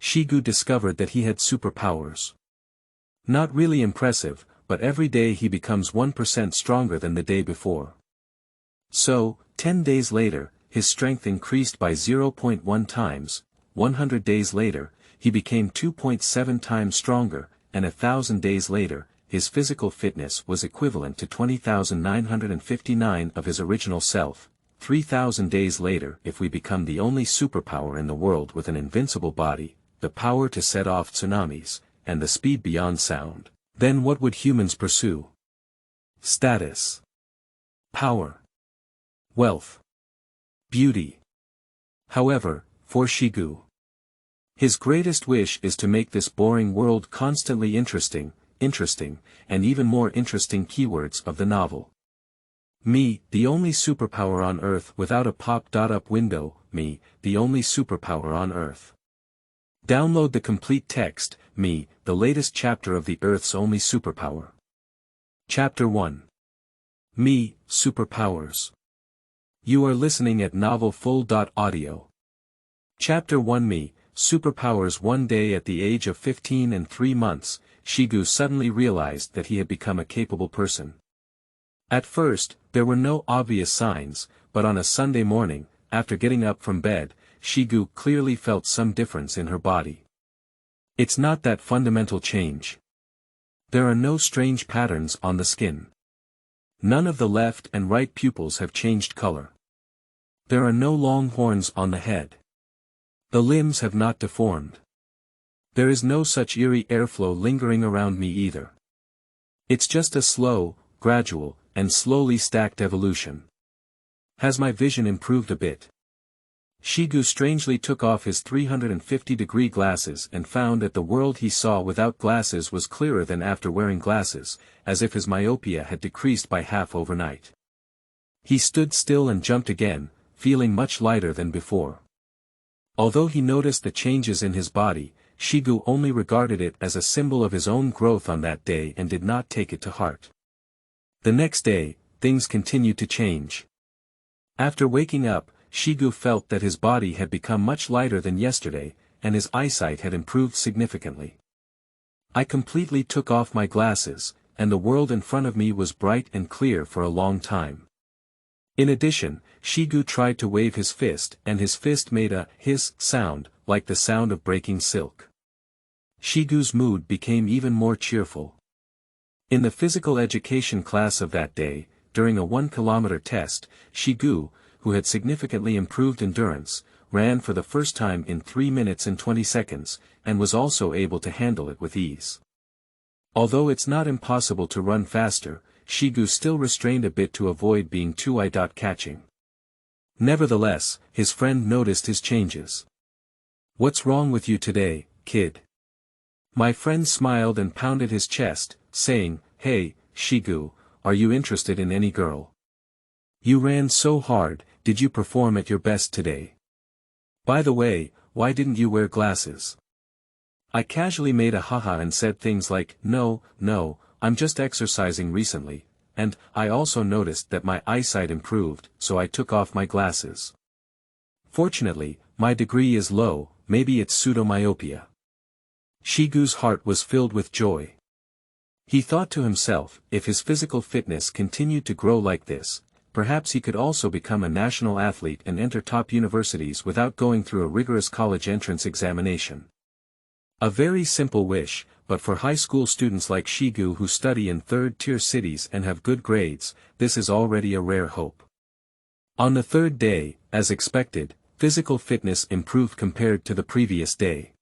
Xigu discovered that he had superpowers. Not really impressive, but every day he becomes 1% stronger than the day before. So, 10 days later, his strength increased by 0.1 times, 100 days later, he became 2.7 times stronger, and 1,000 days later, his physical fitness was equivalent to 20,959 of his original self. 3,000 days later, if we become the only superpower in the world with an invincible body, the power to set off tsunamis, and the speed beyond sound, then what would humans pursue? Status. Power. Wealth. Beauty. However, for Xigu, his greatest wish is to make this boring world constantly interesting, and even more interesting. Keywords of the novel. Me, the only superpower on Earth without a pop-up window. Me, the only superpower on Earth. Download the complete text. Me, the latest chapter of the Earth's only superpower. Chapter 1. Me, Superpowers. You are listening at novelfull.audio. Chapter 1. Me, Superpowers. One day at the age of 15 and 3 months, Xigu suddenly realized that he had become a capable person. At first, there were no obvious signs, but on a Sunday morning, after getting up from bed, Xigu clearly felt some difference in her body. It's not that fundamental change. There are no strange patterns on the skin. None of the left and right pupils have changed color. There are no long horns on the head. The limbs have not deformed. There is no such eerie airflow lingering around me either. It's just a slow, gradual, and slowly stacked evolution. Has my vision improved a bit? Xigu strangely took off his 350-degree glasses and found that the world he saw without glasses was clearer than after wearing glasses, as if his myopia had decreased by half overnight. He stood still and jumped again, feeling much lighter than before. Although he noticed the changes in his body, Xigu only regarded it as a symbol of his own growth on that day and did not take it to heart. The next day, things continued to change. After waking up, Xigu felt that his body had become much lighter than yesterday, and his eyesight had improved significantly. I completely took off my glasses, and the world in front of me was bright and clear for a long time. In addition, Xigu tried to wave his fist, and his fist made a hiss sound, like the sound of breaking silk. Shigu's mood became even more cheerful. In the physical education class of that day, during a 1-kilometer test, Xigu, who had significantly improved endurance, ran for the first time in 3 minutes and 20 seconds, and was also able to handle it with ease. Although it's not impossible to run faster, Xigu still restrained a bit to avoid being too eye-catching. Nevertheless, his friend noticed his changes. "What's wrong with you today, kid?" My friend smiled and pounded his chest, saying, "Hey, Xigu, are you interested in any girl? You ran so hard, did you perform at your best today? By the way, why didn't you wear glasses?" I casually made a haha and said things like, No, I'm just exercising recently, and I also noticed that my eyesight improved, so I took off my glasses. Fortunately, my degree is low, maybe it's pseudomyopia." Shigu's heart was filled with joy. He thought to himself, if his physical fitness continued to grow like this, perhaps he could also become a national athlete and enter top universities without going through a rigorous college entrance examination. A very simple wish, but for high school students like Xigu who study in third-tier cities and have good grades, this is already a rare hope. On the third day, as expected, physical fitness improved compared to the previous day.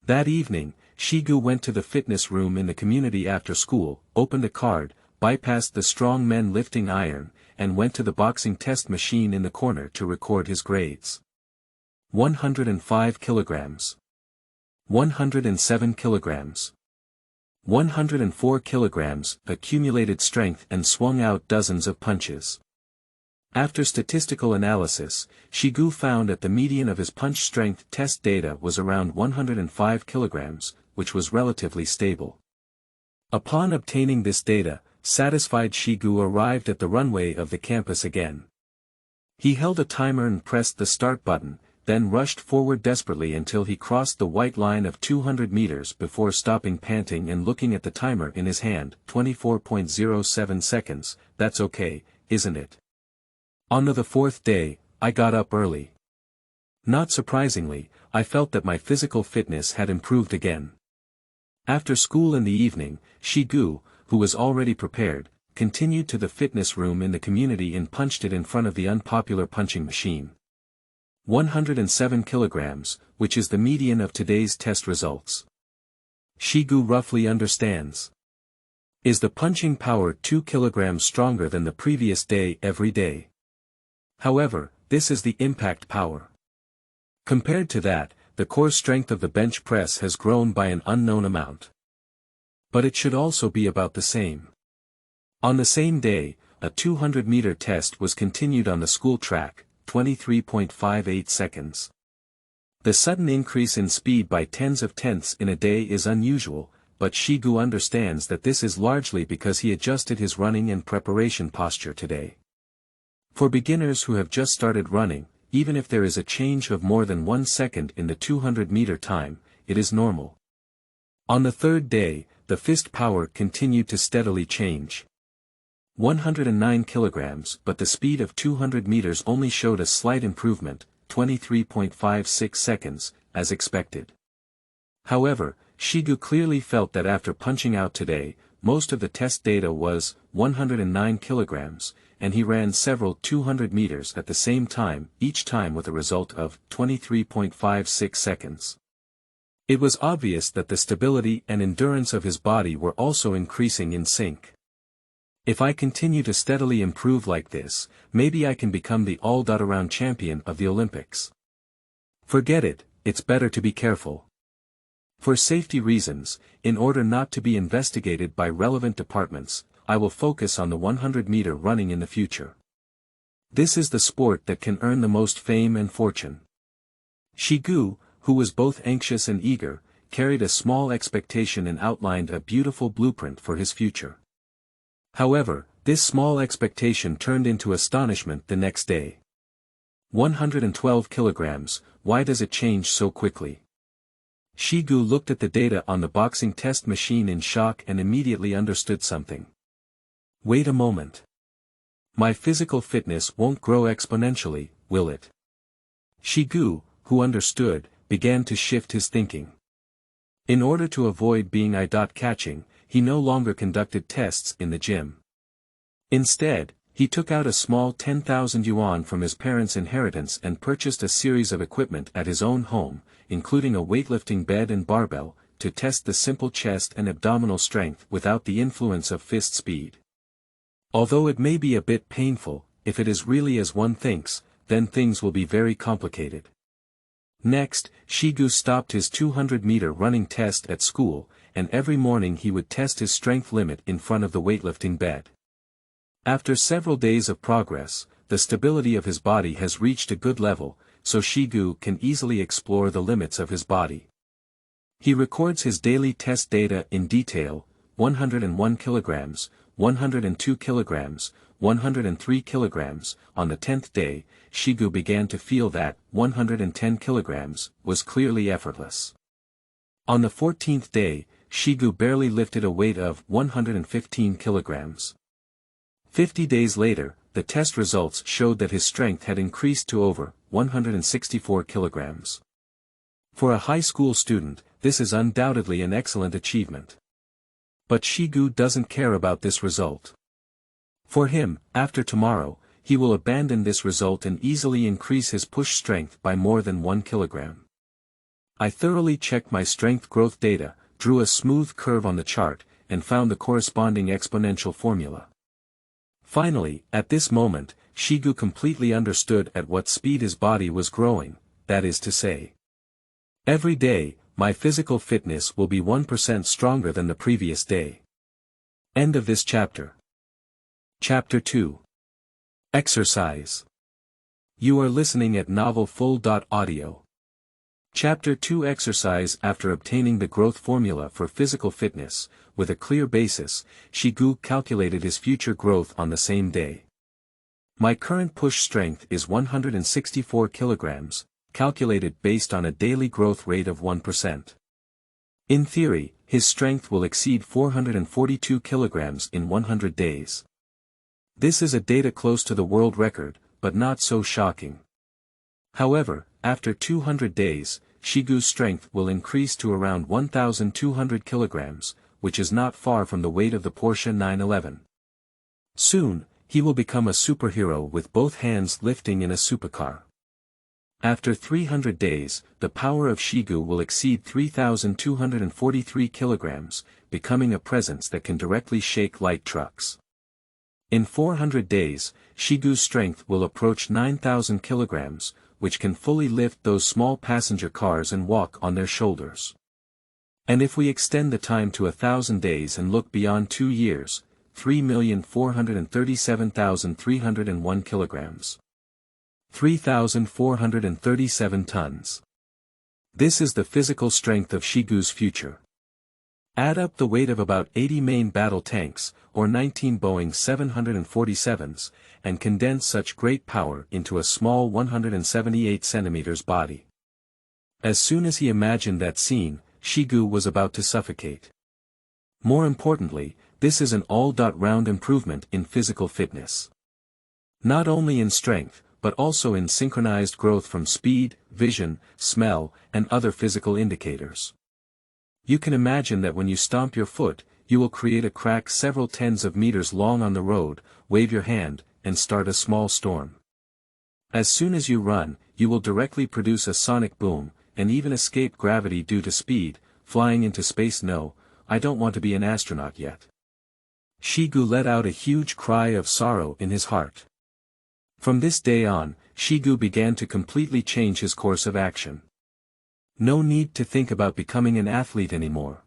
That evening, Xigu went to the fitness room in the community after school, opened a card, bypassed the strong men lifting iron, and went to the boxing test machine in the corner to record his grades. 105 kilograms. 107 kilograms. 104 kilograms, accumulated strength and swung out dozens of punches. After statistical analysis, Xigu found that the median of his punch strength test data was around 105 kilograms, which was relatively stable. Upon obtaining this data, satisfied Xigu arrived at the runway of the campus again. He held a timer and pressed the start button, then rushed forward desperately until he crossed the white line of 200 meters before stopping panting and looking at the timer in his hand. 24.07 seconds, that's okay, isn't it? On to the fourth day, I got up early. Not surprisingly, I felt that my physical fitness had improved again. After school in the evening, Xigu, who was already prepared, continued to the fitness room in the community and punched it in front of the unpopular punching machine. 107 kilograms, which is the median of today's test results. Xigu roughly understands. Is the punching power 2 kilograms stronger than the previous day every day? However, this is the impact power. Compared to that, the core strength of the bench press has grown by an unknown amount. But it should also be about the same. On the same day, a 200-meter test was continued on the school track, 23.58 seconds. The sudden increase in speed by tens of tenths in a day is unusual, but Xigu understands that this is largely because he adjusted his running and preparation posture today. For beginners who have just started running, even if there is a change of more than 1 second in the 200-meter time, it is normal. On the third day, the fist power continued to steadily change. 109 kilograms, but the speed of 200 meters only showed a slight improvement, 23.56 seconds, as expected. However, Xigu clearly felt that after punching out today, most of the test data was 109 kilograms, and he ran several 200 meters at the same time, each time with a result of 23.56 seconds. It was obvious that the stability and endurance of his body were also increasing in sync. If I continue to steadily improve like this, maybe I can become the all-around champion of the Olympics. Forget it, it's better to be careful. For safety reasons, in order not to be investigated by relevant departments, I will focus on the 100-meter running in the future. This is the sport that can earn the most fame and fortune. Xigu, who was both anxious and eager, carried a small expectation and outlined a beautiful blueprint for his future. However, this small expectation turned into astonishment the next day. 112 kilograms, why does it change so quickly? Xigu looked at the data on the boxing test machine in shock and immediately understood something. Wait a moment. My physical fitness won't grow exponentially, will it? Xigu, who understood, began to shift his thinking. In order to avoid being eye-catching, he no longer conducted tests in the gym. Instead, he took out a small 10,000 yuan from his parents' inheritance and purchased a series of equipment at his own home, including a weightlifting bed and barbell, to test the simple chest and abdominal strength without the influence of fist speed. Although it may be a bit painful, if it is really as one thinks, then things will be very complicated. Next, Xigu stopped his 200-meter running test at school, and every morning he would test his strength limit in front of the weightlifting bed. After several days of progress, the stability of his body has reached a good level, so Xigu can easily explore the limits of his body. He records his daily test data in detail: 101 kilograms, 102 kilograms, 103 kilograms. On the 10th day, Xigu began to feel that 110 kilograms was clearly effortless. On the 14th day, Xigu barely lifted a weight of 115 kilograms. 50 days later, the test results showed that his strength had increased to over 164 kilograms. For a high school student, this is undoubtedly an excellent achievement. But Xigu doesn't care about this result. For him, after tomorrow, he will abandon this result and easily increase his push strength by more than 1 kilogram. I thoroughly checked my strength growth data, drew a smooth curve on the chart, and found the corresponding exponential formula. Finally, at this moment, Xigu completely understood at what speed his body was growing, that is to say. Every day, my physical fitness will be 1% stronger than the previous day. End of this chapter. Chapter 2. Exercise. You are listening at novelfull.audio. Chapter 2 Exercise. After obtaining the growth formula for physical fitness, with a clear basis, Xigu calculated his future growth on the same day. My current push strength is 164 kilograms, calculated based on a daily growth rate of 1%. In theory, his strength will exceed 442 kilograms in 100 days. This is a data close to the world record, but not so shocking. However, after 200 days, Xigu's strength will increase to around 1,200 kilograms, which is not far from the weight of the Porsche 911. Soon, he will become a superhero with both hands lifting in a supercar. After 300 days, the power of Xigu will exceed 3,243 kilograms, becoming a presence that can directly shake light trucks. In 400 days, Xigu's strength will approach 9,000 kilograms, which can fully lift those small passenger cars and walk on their shoulders. And if we extend the time to 1,000 days and look beyond 2 years, 3,437,301 kilograms. 3,437 tons. This is the physical strength of Xigu's future. Add up the weight of about 80 main battle tanks, or 19 Boeing 747s, and condense such great power into a small 178 centimeters body. As soon as he imagined that scene, Xigu was about to suffocate. More importantly, this is an all-round improvement in physical fitness. Not only in strength, but also in synchronized growth from speed, vision, smell, and other physical indicators. You can imagine that when you stomp your foot, you will create a crack several tens of meters long on the road, wave your hand, and start a small storm. As soon as you run, you will directly produce a sonic boom, and even escape gravity due to speed. Flying into space? No, I don't want to be an astronaut yet. Xigu let out a huge cry of sorrow in his heart. From this day on, Xigu began to completely change his course of action. No need to think about becoming an athlete anymore.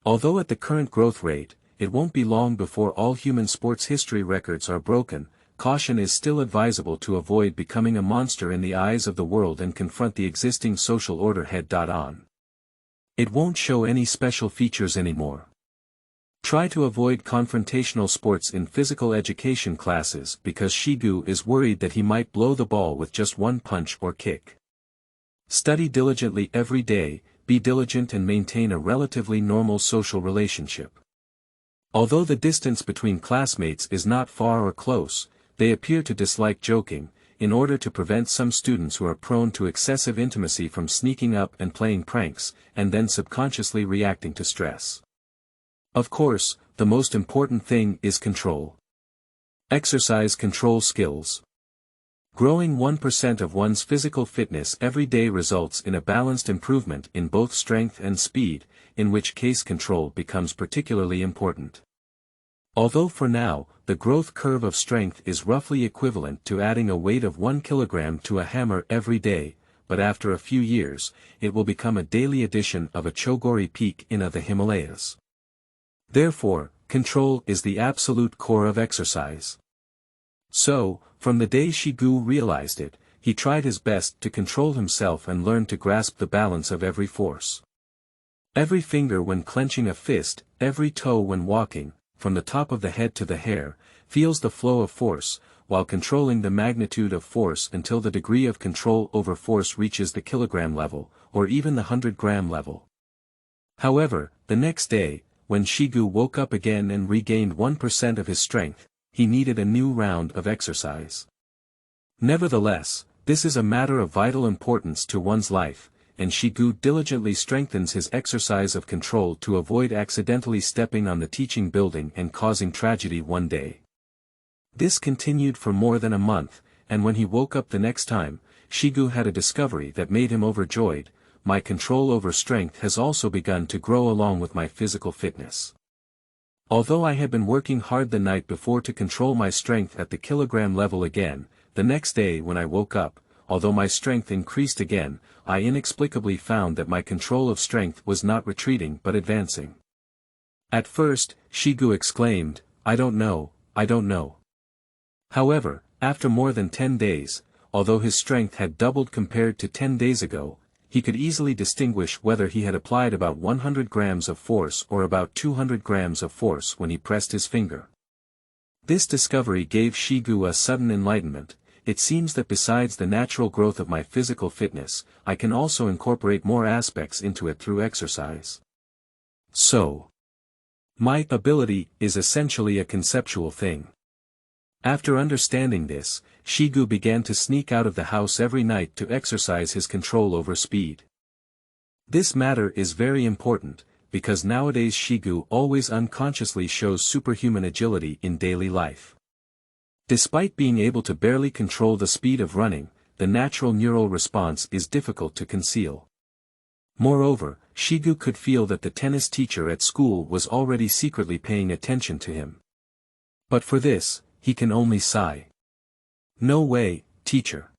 Although at the current growth rate, it won't be long before all human sports history records are broken, caution is still advisable to avoid becoming a monster in the eyes of the world and confront the existing social order head-on. It won't show any special features anymore. Try to avoid confrontational sports in physical education classes because Xigu is worried that he might blow the ball with just one punch or kick. Study diligently every day, be diligent and maintain a relatively normal social relationship. Although the distance between classmates is not far or close, they appear to dislike joking, in order to prevent some students who are prone to excessive intimacy from sneaking up and playing pranks, and then subconsciously reacting to stress. Of course, the most important thing is control. Exercise control skills. Growing 1% of one's physical fitness every day results in a balanced improvement in both strength and speed, in which case control becomes particularly important. Although for now, the growth curve of strength is roughly equivalent to adding a weight of 1 kilogram to a hammer every day, but after a few years, it will become a daily addition of a Chogori peak in the Himalayas. Therefore, control is the absolute core of exercise. So, from the day Xigu realized it, he tried his best to control himself and learn to grasp the balance of every force. Every finger when clenching a fist, every toe when walking, from the top of the head to the hair, feels the flow of force, while controlling the magnitude of force until the degree of control over force reaches the kilogram level, or even the 100-gram level. However, the next day, when Xigu woke up again and regained 1% of his strength, he needed a new round of exercise. Nevertheless, this is a matter of vital importance to one's life, and Xigu diligently strengthens his exercise of control to avoid accidentally stepping on the teaching building and causing tragedy one day. This continued for more than a month, and when he woke up the next time, Xigu had a discovery that made him overjoyed: my control over strength has also begun to grow along with my physical fitness. Although I had been working hard the night before to control my strength at the kilogram level again, the next day when I woke up, although my strength increased again, I inexplicably found that my control of strength was not retreating but advancing. At first, Xigu exclaimed, I don't know. However, after more than 10 days, although his strength had doubled compared to 10 days ago, he could easily distinguish whether he had applied about 100 grams of force or about 200 grams of force when he pressed his finger. This discovery gave Xigu a sudden enlightenment. it seems that besides the natural growth of my physical fitness, I can also incorporate more aspects into it through exercise. So, my ability is essentially a conceptual thing. After understanding this, Xigu began to sneak out of the house every night to exercise his control over speed. This matter is very important, because nowadays Xigu always unconsciously shows superhuman agility in daily life. Despite being able to barely control the speed of running, the natural neural response is difficult to conceal. Moreover, Xigu could feel that the tennis teacher at school was already secretly paying attention to him. But for this, he can only sigh. No way, teacher.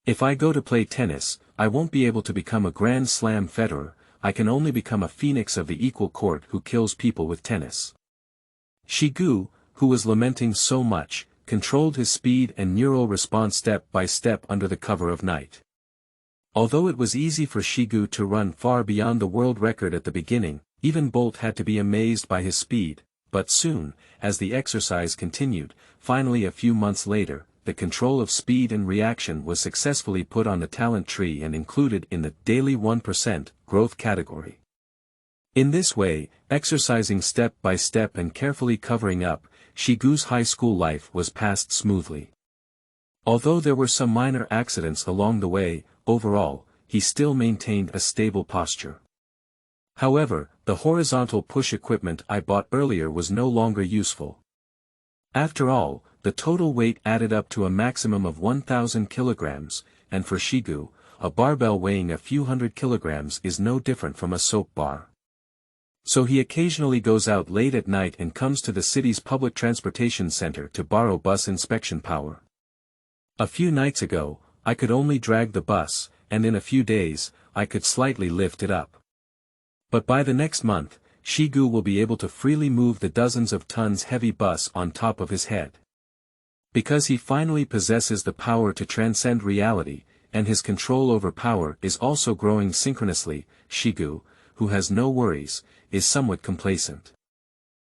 If I go to play tennis, I won't be able to become a Grand Slam Federer, I can only become a phoenix of the equal court who kills people with tennis. Xigu, who was lamenting so much, controlled his speed and neural response step by step under the cover of night. Although it was easy for Xigu to run far beyond the world record at the beginning, even Bolt had to be amazed by his speed, but soon, as the exercise continued, finally a few months later, the control of speed and reaction was successfully put on the talent tree and included in the daily 1% growth category. In this way, exercising step by step and carefully covering up, Xigu's high school life was passed smoothly. Although there were some minor accidents along the way, overall, he still maintained a stable posture. However, the horizontal push equipment I bought earlier was no longer useful. After all, the total weight added up to a maximum of 1,000 kilograms, and for Xigu, a barbell weighing a few hundred kilograms is no different from a soap bar. So he occasionally goes out late at night and comes to the city's public transportation center to borrow bus inspection power. A few nights ago, I could only drag the bus, and in a few days, I could slightly lift it up. But by the next month, Xigu will be able to freely move the dozens of tons heavy bus on top of his head. Because he finally possesses the power to transcend reality, and his control over power is also growing synchronously, Xigu, who has no worries, is somewhat complacent.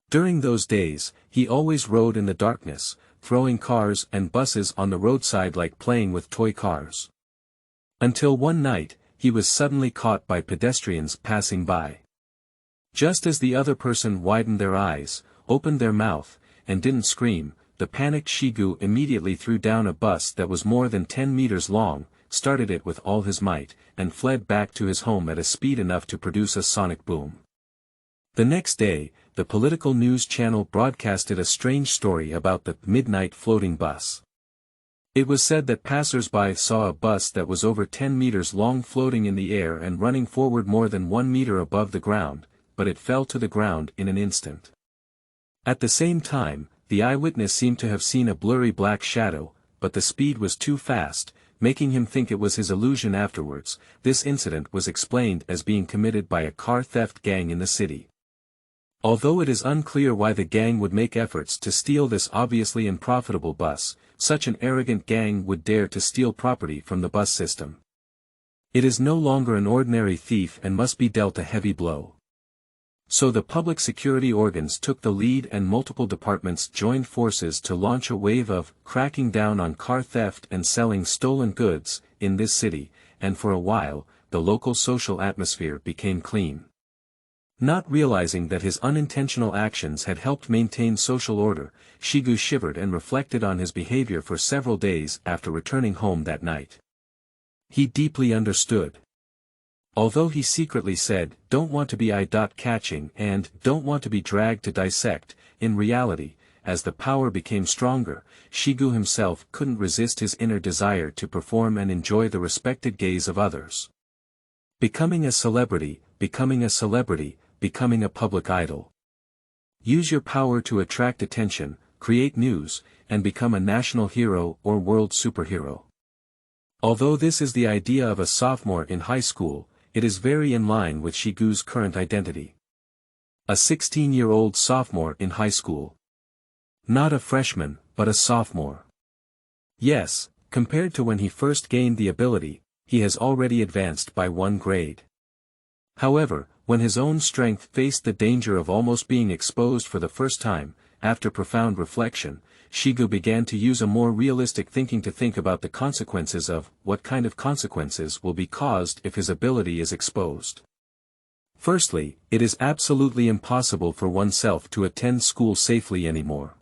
During those days, he always rode in the darkness, throwing cars and buses on the roadside like playing with toy cars. Until one night, he was suddenly caught by pedestrians passing by. Just as the other person widened their eyes, opened their mouth, and didn't scream, the panicked Xigu immediately threw down a bus that was more than 10 meters long, started it with all his might, and fled back to his home at a speed enough to produce a sonic boom. The next day, the political news channel broadcasted a strange story about the midnight floating bus. It was said that passers-by saw a bus that was over 10 meters long floating in the air and running forward more than 1 meter above the ground, but it fell to the ground in an instant. At the same time, the eyewitness seemed to have seen a blurry black shadow, but the speed was too fast, making him think it was his illusion afterwards. This incident was explained as being committed by a car theft gang in the city. Although it is unclear why the gang would make efforts to steal this obviously unprofitable bus, such an arrogant gang would dare to steal property from the bus system. It is no longer an ordinary thief and must be dealt a heavy blow. So the public security organs took the lead and multiple departments joined forces to launch a wave of cracking down on car theft and selling stolen goods in this city, and for a while, the local social atmosphere became clean. Not realizing that his unintentional actions had helped maintain social order, Xigu shivered and reflected on his behavior for several days after returning home that night. He deeply understood. Although he secretly said, "Don't want to be eye-catching" and "don't want to be dragged to dissect," in reality, as the power became stronger, Xigu himself couldn't resist his inner desire to perform and enjoy the respected gaze of others. Becoming a celebrity, becoming a public idol. Use your power to attract attention, create news, and become a national hero or world superhero. Although this is the idea of a sophomore in high school, it is very in line with Xigu's current identity. A 16-year-old sophomore in high school. Not a freshman, but a sophomore. Yes, compared to when he first gained the ability, he has already advanced by 1 grade. However, when his own strength faced the danger of almost being exposed for the first time, after profound reflection, Xigu began to use a more realistic thinking to think about the consequences of what kind of consequences will be caused if his ability is exposed. Firstly, it is absolutely impossible for oneself to attend school safely anymore.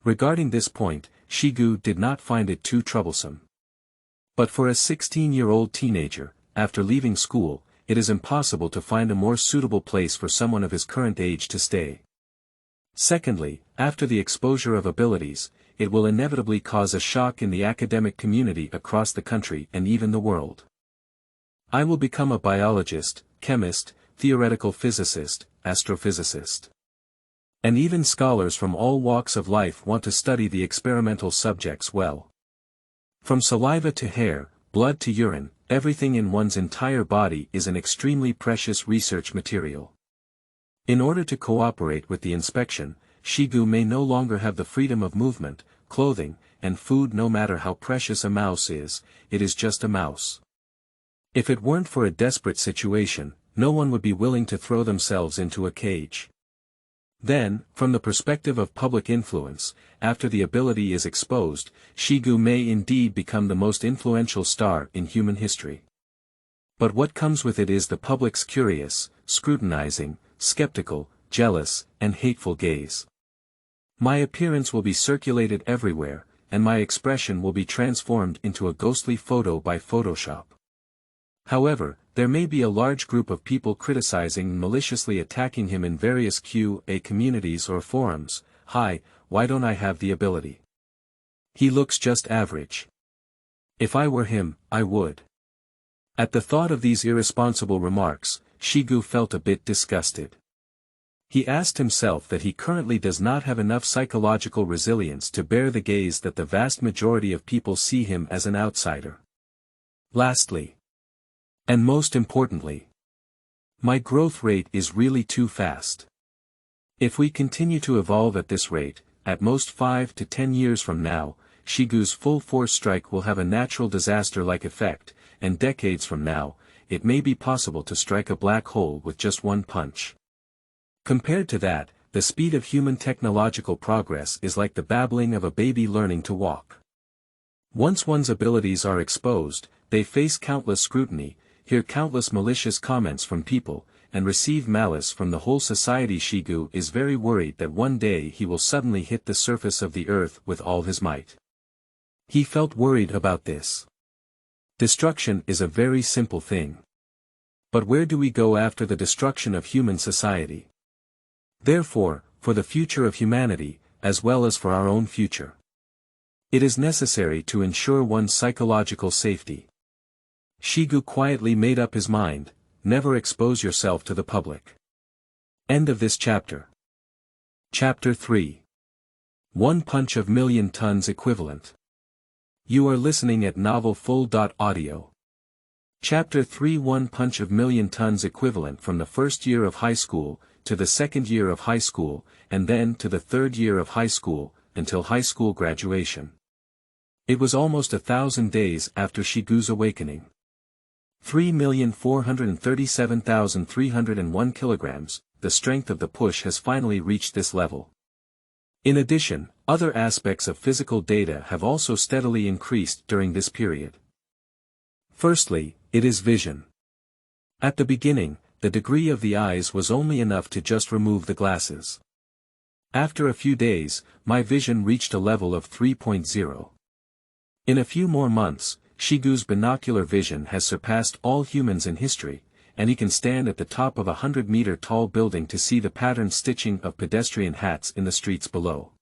Regarding this point, Xigu did not find it too troublesome. But for a 16-year-old teenager, after leaving school, it is impossible to find a more suitable place for someone of his current age to stay. Secondly, after the exposure of abilities, it will inevitably cause a shock in the academic community across the country and even the world. I will become a biologist, chemist, theoretical physicist, astrophysicist. And even scholars from all walks of life want to study the experimental subjects well. From saliva to hair, blood to urine, everything in one's entire body is an extremely precious research material. In order to cooperate with the inspection, Xigu may no longer have the freedom of movement, clothing, and food. No matter how precious a mouse is, it is just a mouse. If it weren't for a desperate situation, no one would be willing to throw themselves into a cage. Then, from the perspective of public influence, after the ability is exposed, Xigu may indeed become the most influential star in human history. But what comes with it is the public's curious, scrutinizing, skeptical, jealous, and hateful gaze. My appearance will be circulated everywhere, and my expression will be transformed into a ghostly photo by Photoshop. However, there may be a large group of people criticizing and maliciously attacking him in various QA communities or forums. Hi, why don't I have the ability? He looks just average. If I were him, I would. At the thought of these irresponsible remarks, Xigu felt a bit disgusted. He asked himself that he currently does not have enough psychological resilience to bear the gaze that the vast majority of people see him as an outsider. Lastly, and most importantly, my growth rate is really too fast. If we continue to evolve at this rate, at most 5 to 10 years from now, Xigu's full force strike will have a natural disaster-like effect, and decades from now, it may be possible to strike a black hole with just one punch. Compared to that, the speed of human technological progress is like the babbling of a baby learning to walk. Once one's abilities are exposed, they face countless scrutiny, hear countless malicious comments from people, and receive malice from the whole society. Xigu is very worried that one day he will suddenly hit the surface of the earth with all his might. He felt worried about this. Destruction is a very simple thing. But where do we go after the destruction of human society? Therefore, for the future of humanity, as well as for our own future, it is necessary to ensure one's psychological safety. Xigu quietly made up his mind: never expose yourself to the public. End of this chapter. Chapter 3. 1 punch of million tons equivalent. You are listening at novelfull.audio. Chapter 3. 1 punch of million tons equivalent. From the first year of high school, to the second year of high school, and then to the third year of high school, until high school graduation. It was almost 1,000 days after Xigu's awakening. 3,437,301 kilograms, the strength of the push has finally reached this level. In addition, other aspects of physical data have also steadily increased during this period. Firstly, it is vision. At the beginning, the degree of the eyes was only enough to just remove the glasses. After a few days, my vision reached a level of 3.0. In a few more months, Xigu's binocular vision has surpassed all humans in history, and he can stand at the top of a 100-meter-tall building to see the patterned stitching of pedestrian hats in the streets below.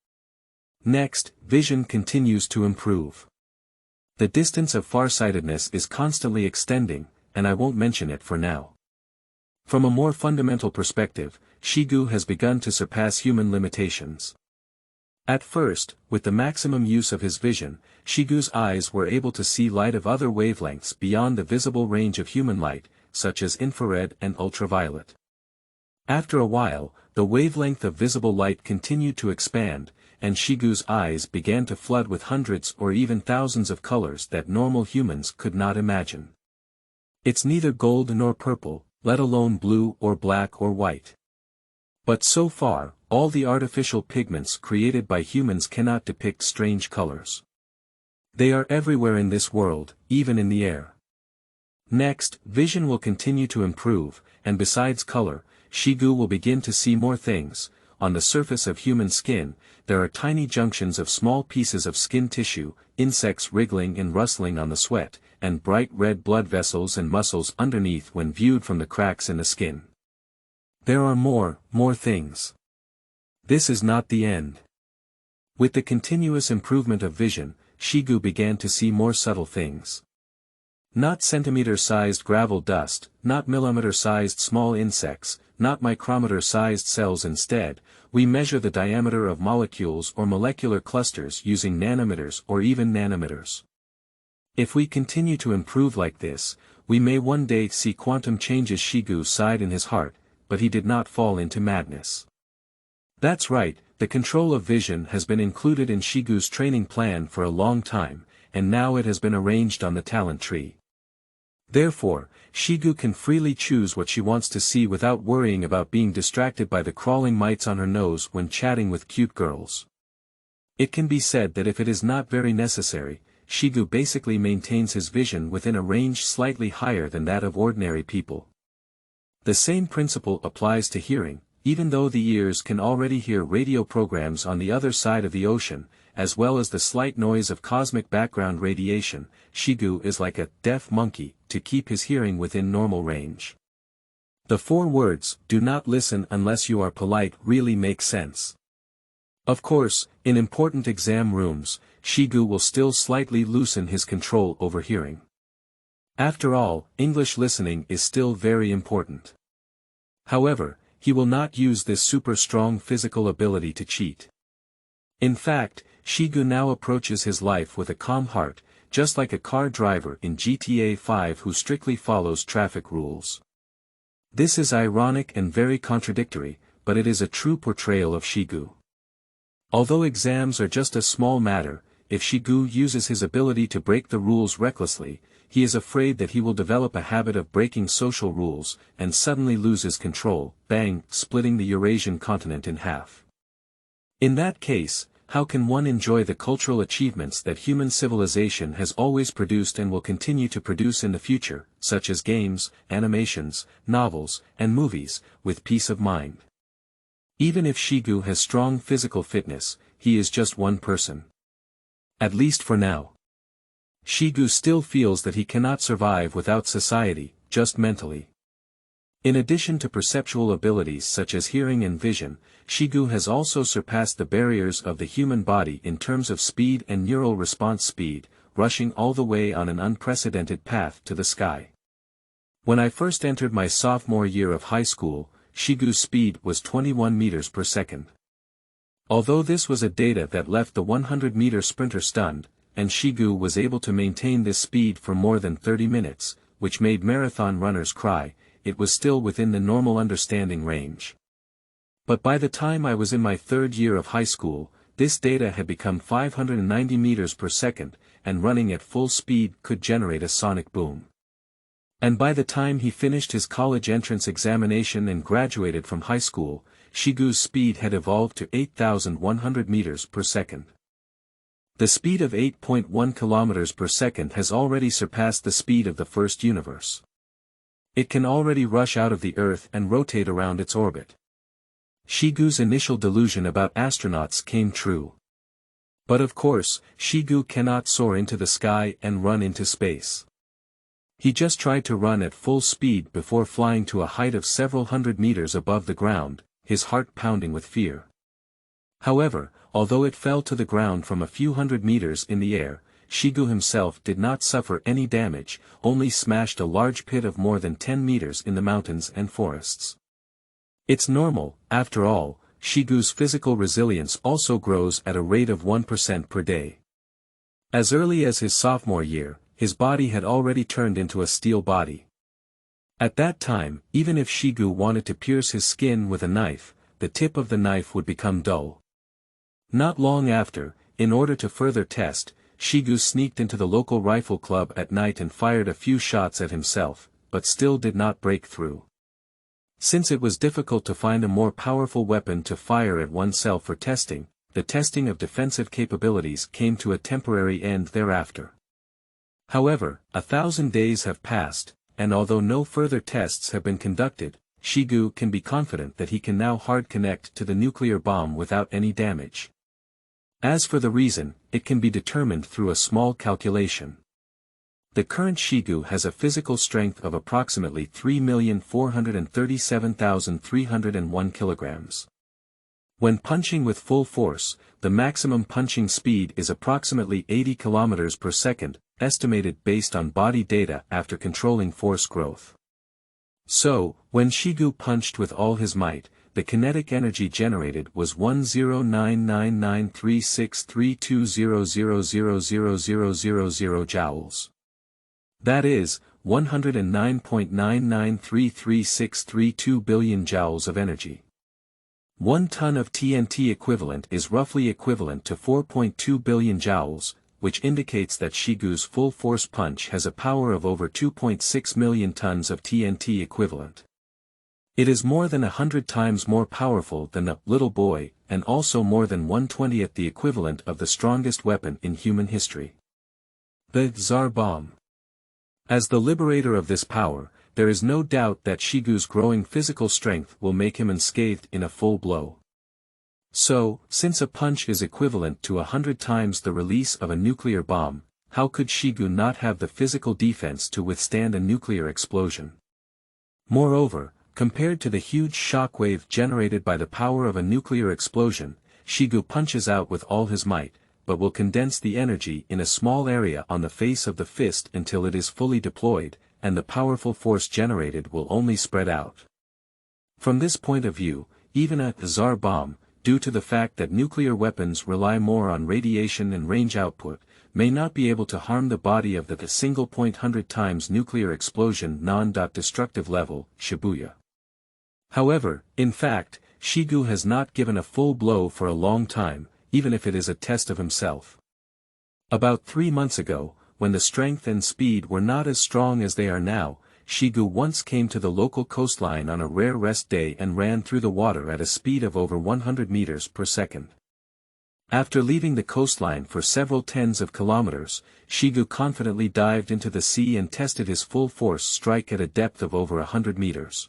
Next, vision continues to improve. The distance of farsightedness is constantly extending, and I won't mention it for now. From a more fundamental perspective, Xigu has begun to surpass human limitations. At first, with the maximum use of his vision, Xigu's eyes were able to see light of other wavelengths beyond the visible range of human light, such as infrared and ultraviolet. After a while, the wavelength of visible light continued to expand, and Xigu's eyes began to flood with hundreds or even thousands of colors that normal humans could not imagine. It's neither gold nor purple, let alone blue or black or white. But so far, all the artificial pigments created by humans cannot depict strange colors. They are everywhere in this world, even in the air. Next, vision will continue to improve, and besides color, Xigu will begin to see more things. On the surface of human skin, there are tiny junctions of small pieces of skin tissue, insects wriggling and rustling on the sweat, and bright red blood vessels and muscles underneath when viewed from the cracks in the skin. There are more things. This is not the end. With the continuous improvement of vision, Xigu began to see more subtle things. Not centimeter-sized gravel dust, not millimeter-sized small insects, not micrometer-sized cells. Instead, we measure the diameter of molecules or molecular clusters using nanometers or even nanometers. If we continue to improve like this, we may one day see quantum changes. Xigu sighed in his heart, but he did not fall into madness. That's right, the control of vision has been included in Xigu's training plan for a long time, and now it has been arranged on the talent tree. Therefore, Xigu can freely choose what she wants to see without worrying about being distracted by the crawling mites on her nose when chatting with cute girls. It can be said that if it is not very necessary, Xigu basically maintains his vision within a range slightly higher than that of ordinary people. The same principle applies to hearing. Even though the ears can already hear radio programs on the other side of the ocean, as well as the slight noise of cosmic background radiation, Xigu is like a deaf monkey to keep his hearing within normal range. The 4 words, "do not listen unless you are polite," really make sense. Of course, in important exam rooms, Xigu will still slightly loosen his control over hearing. After all, English listening is still very important. However, he will not use this super strong physical ability to cheat. In fact, Xigu now approaches his life with a calm heart, just like a car driver in GTA 5 who strictly follows traffic rules. This is ironic and very contradictory, but it is a true portrayal of Xigu. Although exams are just a small matter, if Xigu uses his ability to break the rules recklessly, he is afraid that he will develop a habit of breaking social rules, and suddenly loses control, bang, splitting the Eurasian continent in half. In that case, how can one enjoy the cultural achievements that human civilization has always produced and will continue to produce in the future, such as games, animations, novels, and movies, with peace of mind? Even if Xigu has strong physical fitness, he is just one person. At least for now. Xigu still feels that he cannot survive without society, just mentally. In addition to perceptual abilities such as hearing and vision, Xigu has also surpassed the barriers of the human body in terms of speed and neural response speed, rushing all the way on an unprecedented path to the sky. When I first entered my sophomore year of high school, Xigu's speed was 21 meters per second. Although this was a data that left the 100-meter sprinter stunned, and Xigu was able to maintain this speed for more than 30 minutes, which made marathon runners cry, it was still within the normal understanding range. But by the time I was in my 3rd year of high school, this data had become 590 meters per second, and running at full speed could generate a sonic boom. And by the time he finished his college entrance examination and graduated from high school, Xigu's speed had evolved to 8,100 meters per second. The speed of 8.1 kilometers per second has already surpassed the speed of the first universe. It can already rush out of the Earth and rotate around its orbit. Xigu's initial delusion about astronauts came true. But of course, Xigu cannot soar into the sky and run into space. He just tried to run at full speed before flying to a height of several hundred meters above the ground, his heart pounding with fear. However, although it fell to the ground from a few hundred meters in the air, Xigu himself did not suffer any damage, only smashed a large pit of more than 10 meters in the mountains and forests. It's normal, after all, Xigu's physical resilience also grows at a rate of 1% per day. As early as his sophomore year, his body had already turned into a steel body. At that time, even if Xigu wanted to pierce his skin with a knife, the tip of the knife would become dull. Not long after, in order to further test, Xigu sneaked into the local rifle club at night and fired a few shots at himself, but still did not break through. Since it was difficult to find a more powerful weapon to fire at oneself for testing, the testing of defensive capabilities came to a temporary end thereafter. However, 1,000 days have passed, and although no further tests have been conducted, Xigu can be confident that he can now hard connect to the nuclear bomb without any damage. As for the reason, it can be determined through a small calculation. The current Xigu has a physical strength of approximately 3,437,301 kilograms. When punching with full force, the maximum punching speed is approximately 80 kilometers per second, estimated based on body data after controlling force growth. So, when Xigu punched with all his might, the kinetic energy generated was 109993632000000 joules. That is, 109.9933632 billion joules of energy. 1 ton of TNT equivalent is roughly equivalent to 4.2 billion joules, which indicates that Xigu's full-force punch has a power of over 2.6 million tons of TNT equivalent. It is more than 100 times more powerful than the little boy, and also more than 1/20th the equivalent of the strongest weapon in human history. The Tsar Bomb. As the liberator of this power, there is no doubt that Xigu's growing physical strength will make him unscathed in a full blow. So, since a punch is equivalent to 100 times the release of a nuclear bomb, how could Xigu not have the physical defense to withstand a nuclear explosion? Moreover, compared to the huge shockwave generated by the power of a nuclear explosion, Xigu punches out with all his might, but will condense the energy in a small area on the face of the fist until it is fully deployed, and the powerful force generated will only spread out. From this point of view, even a Tsar bomb, due to the fact that nuclear weapons rely more on radiation and range output, may not be able to harm the body of the single point 100 times nuclear explosion non-destructive level, Shibuya. However, in fact, Xigu has not given a full blow for a long time, even if it is a test of himself. About 3 months ago, when the strength and speed were not as strong as they are now, Xigu once came to the local coastline on a rare rest day and ran through the water at a speed of over 100 meters per second. After leaving the coastline for several tens of kilometers, Xigu confidently dived into the sea and tested his full force strike at a depth of over 100 meters.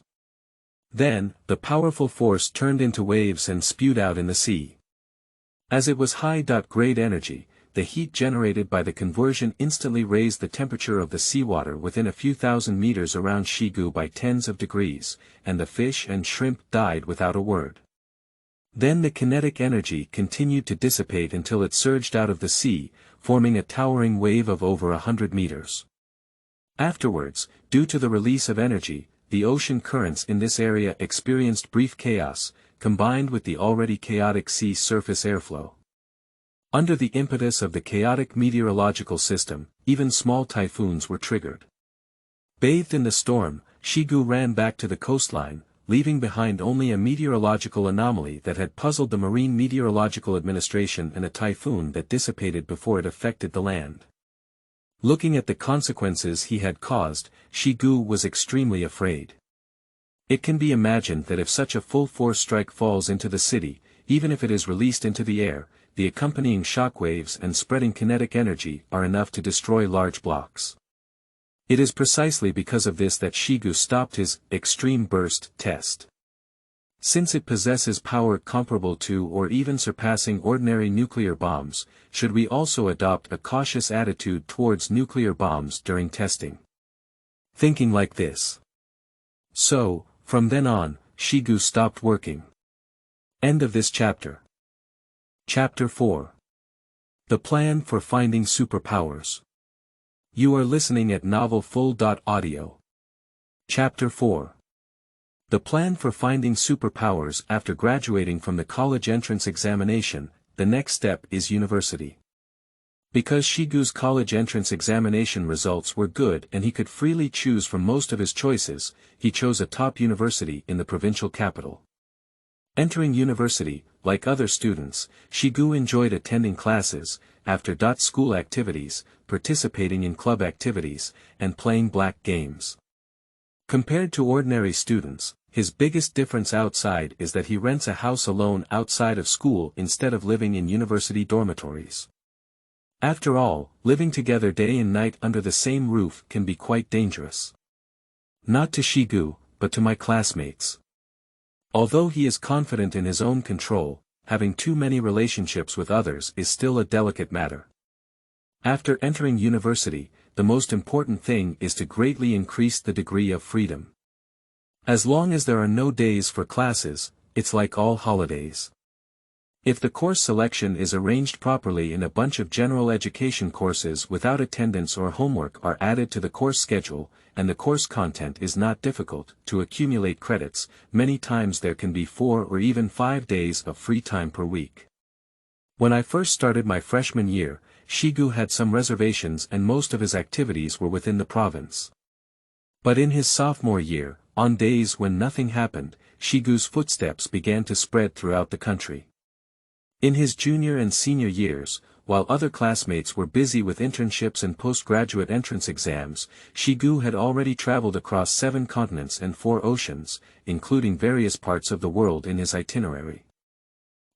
Then, the powerful force turned into waves and spewed out in the sea. As it was high-grade energy, the heat generated by the conversion instantly raised the temperature of the seawater within a few thousand meters around Xigu by tens of degrees, and the fish and shrimp died without a word. Then the kinetic energy continued to dissipate until it surged out of the sea, forming a towering wave of over 100 meters. Afterwards, due to the release of energy, the ocean currents in this area experienced brief chaos, combined with the already chaotic sea surface airflow. Under the impetus of the chaotic meteorological system, even small typhoons were triggered. Bathed in the storm, Xigu ran back to the coastline, leaving behind only a meteorological anomaly that had puzzled the Marine Meteorological Administration and a typhoon that dissipated before it affected the land. Looking at the consequences he had caused, Xigu was extremely afraid. It can be imagined that if such a full-force strike falls into the city, even if it is released into the air, the accompanying shockwaves and spreading kinetic energy are enough to destroy large blocks. It is precisely because of this that Xigu stopped his extreme burst test. Since it possesses power comparable to or even surpassing ordinary nuclear bombs, should we also adopt a cautious attitude towards nuclear bombs during testing? Thinking like this. So, from then on, Xigu stopped working. End of this chapter. Chapter 4. The Plan for Finding Superpowers. You are listening at novelfull.audio. Chapter 4. The Plan for Finding Superpowers. After graduating from the college entrance examination, the next step is university. Because Xigu's college entrance examination results were good and he could freely choose from most of his choices, he chose a top university in the provincial capital. Entering university, like other students, Xigu enjoyed attending classes, after school activities, participating in club activities, and playing black games. Compared to ordinary students, his biggest difference outside is that he rents a house alone outside of school instead of living in university dormitories. After all, living together day and night under the same roof can be quite dangerous. Not to Xigu, but to my classmates. Although he is confident in his own control, having too many relationships with others is still a delicate matter. After entering university, the most important thing is to greatly increase the degree of freedom. As long as there are no days for classes, it's like all holidays. If the course selection is arranged properly and a bunch of general education courses without attendance or homework are added to the course schedule, and the course content is not difficult to accumulate credits, many times there can be 4 or even 5 days of free time per week. When I first started my freshman year, Xigu had some reservations and most of his activities were within the province. But in his sophomore year, on days when nothing happened, Xigu's footsteps began to spread throughout the country. In his junior and senior years, while other classmates were busy with internships and postgraduate entrance exams, Xigu had already traveled across 7 continents and 4 oceans, including various parts of the world in his itinerary.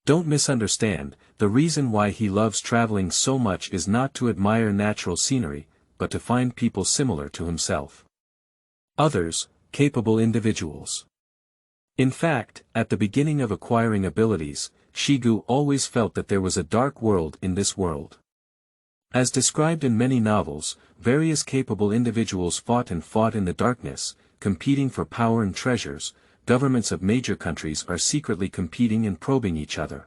Don't misunderstand, the reason why he loves traveling so much is not to admire natural scenery, but to find people similar to himself. Others, capable individuals. In fact, at the beginning of acquiring abilities, Xigu always felt that there was a dark world in this world. As described in many novels, various capable individuals fought in the darkness, competing for power and treasures. Governments of major countries are secretly competing and probing each other.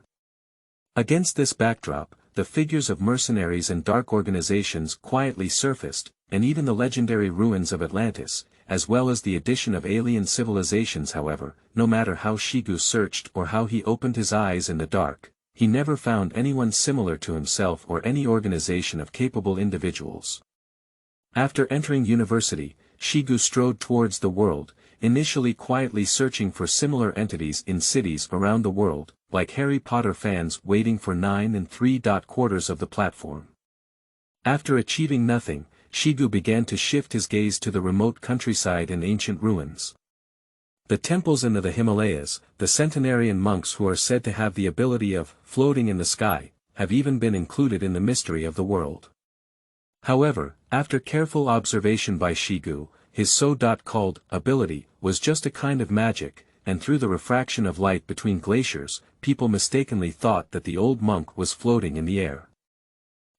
Against this backdrop, the figures of mercenaries and dark organizations quietly surfaced, and even the legendary ruins of Atlantis, as well as the addition of alien civilizations. However, no matter how Xigu searched or how he opened his eyes in the dark, he never found anyone similar to himself or any organization of capable individuals. After entering university, Xigu strode towards the world, initially quietly searching for similar entities in cities around the world, like Harry Potter fans waiting for 9 3/4 of the platform. After achieving nothing, Xigu began to shift his gaze to the remote countryside and ancient ruins. The temples in the Himalayas, the centenarian monks who are said to have the ability of floating in the sky, have even been included in the mystery of the world. However, after careful observation by Xigu, his so-called ability was just a kind of magic, and through the refraction of light between glaciers, people mistakenly thought that the old monk was floating in the air.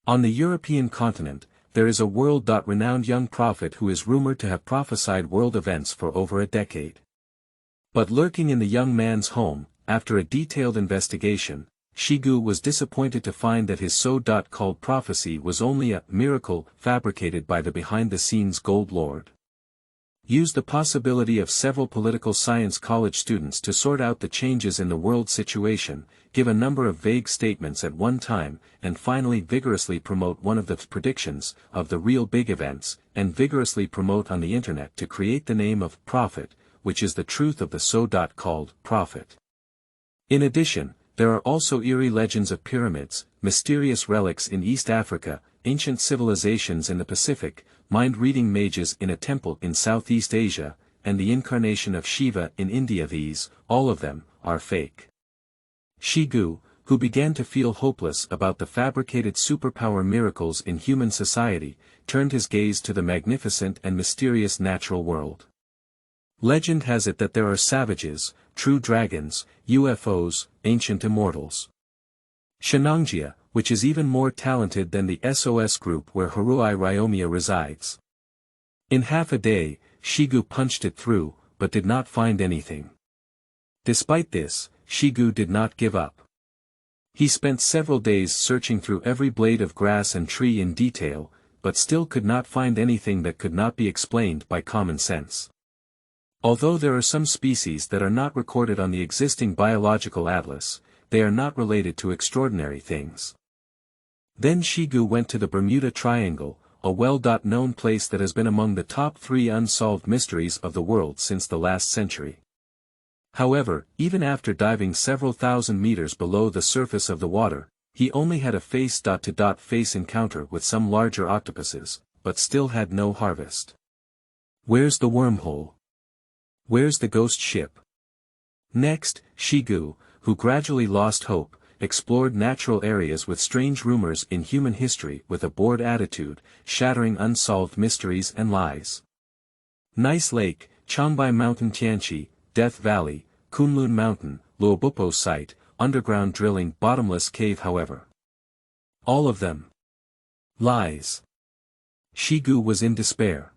On the European continent, there is a world-renowned young prophet who is rumored to have prophesied world events for over a decade. But lurking in the young man's home, after a detailed investigation, Xigu was disappointed to find that his so-called prophecy was only a miracle fabricated by the behind-the-scenes gold lord. Used the possibility of several political science college students to sort out the changes in the world situation, give a number of vague statements at one time, and finally vigorously promote one of the predictions of the real big events, and vigorously promote on the internet to create the name of prophet, which is the truth of the so-called prophet. In addition, there are also eerie legends of pyramids, mysterious relics in East Africa, ancient civilizations in the Pacific, mind-reading mages in a temple in Southeast Asia, and the incarnation of Shiva in India. These, all of them, are fake. Xigu, who began to feel hopeless about the fabricated superpower miracles in human society, turned his gaze to the magnificent and mysterious natural world. Legend has it that there are savages, true dragons, UFOs, ancient immortals. Shenangjia, which is even more talented than the SOS group where Haruai Ryomia resides. In half a day, Xigu punched it through, but did not find anything. Despite this, Xigu did not give up. He spent several days searching through every blade of grass and tree in detail, but still could not find anything that could not be explained by common sense. Although there are some species that are not recorded on the existing biological atlas, they are not related to extraordinary things. Then Xigu went to the Bermuda Triangle, a well-known place that has been among the top 3 unsolved mysteries of the world since the last century. However, even after diving several thousand meters below the surface of the water, he only had a face-to-face encounter with some larger octopuses, but still had no harvest. Where's the wormhole? Where's the ghost ship? Next, Xigu, who gradually lost hope, explored natural areas with strange rumors in human history with a bored attitude, shattering unsolved mysteries and lies. Nice Lake, Changbai Mountain Tianqi, Death Valley, Kunlun Mountain, Luobupo Site, underground drilling bottomless cave however. All of them lies. Xigu was in despair.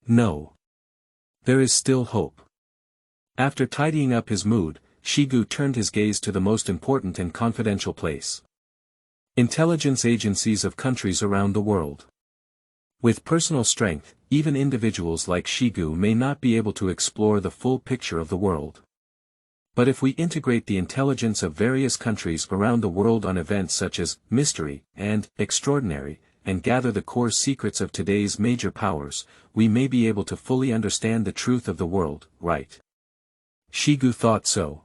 No. There is still hope. After tidying up his mood, Xigu turned his gaze to the most important and confidential place. Intelligence agencies of countries around the world. With personal strength, even individuals like Xigu may not be able to explore the full picture of the world. But if we integrate the intelligence of various countries around the world on events such as mystery and extraordinary, and gather the core secrets of today's major powers, we may be able to fully understand the truth of the world, right? Xigu thought so.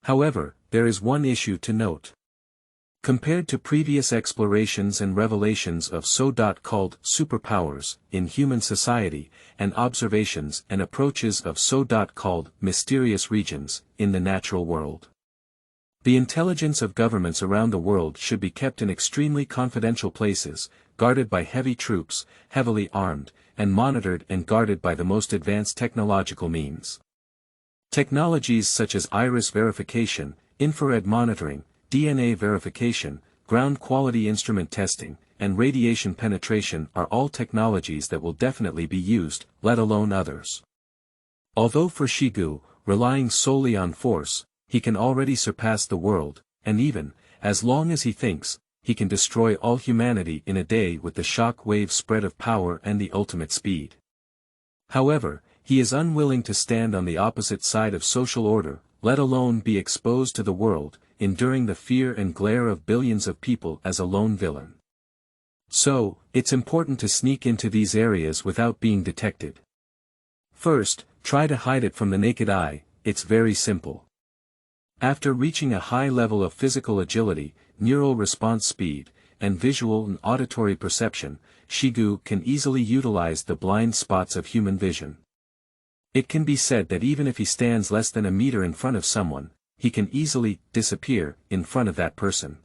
However, there is one issue to note. Compared to previous explorations and revelations of so-called superpowers in human society, and observations and approaches of so-called mysterious regions in the natural world, the intelligence of governments around the world should be kept in extremely confidential places, guarded by heavy troops, heavily armed, and monitored and guarded by the most advanced technological means. Technologies such as iris verification, infrared monitoring, DNA verification, ground quality instrument testing, and radiation penetration are all technologies that will definitely be used, let alone others. Although for Xigu, relying solely on force, he can already surpass the world, and even, as long as he thinks, he can destroy all humanity in a day with the shock wave spread of power and the ultimate speed. However, he is unwilling to stand on the opposite side of social order, let alone be exposed to the world, enduring the fear and glare of billions of people as a lone villain. So, it's important to sneak into these areas without being detected. First, try to hide it from the naked eye. It's very simple. After reaching a high level of physical agility, neural response speed, and visual and auditory perception, Xigu can easily utilize the blind spots of human vision. It can be said that even if he stands less than a meter in front of someone, he can easily disappear in front of that person.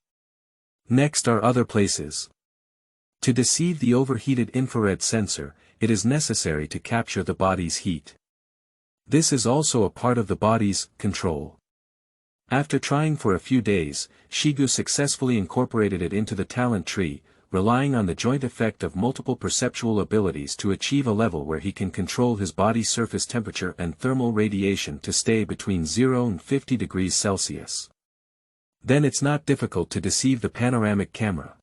Next are other places. To deceive the overheated infrared sensor, it is necessary to capture the body's heat. This is also a part of the body's control. After trying for a few days, Xigu successfully incorporated it into the talent tree, relying on the joint effect of multiple perceptual abilities to achieve a level where he can control his body's surface temperature and thermal radiation to stay between 0 and 50 degrees Celsius. Then it's not difficult to deceive the panoramic camera.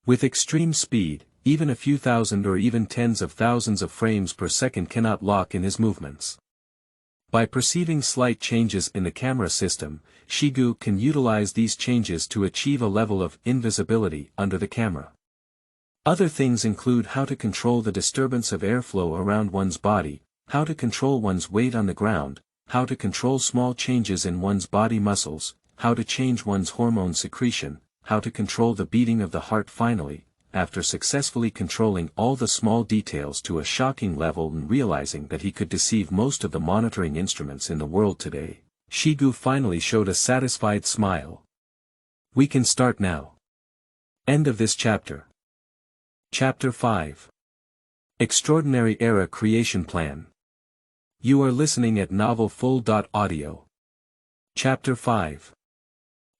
With extreme speed, even a few thousand or even tens of thousands of frames per second cannot lock in his movements. By perceiving slight changes in the camera system, Xigu can utilize these changes to achieve a level of invisibility under the camera. Other things include how to control the disturbance of airflow around one's body, how to control one's weight on the ground, how to control small changes in one's body muscles, how to change one's hormone secretion, how to control the beating of the heart. Finally, after successfully controlling all the small details to a shocking level and realizing that he could deceive most of the monitoring instruments in the world today, Xigu finally showed a satisfied smile. We can start now. End of this chapter. Chapter 5. Extraordinary Era Creation Plan. You are listening at novelfull.audio. Chapter 5.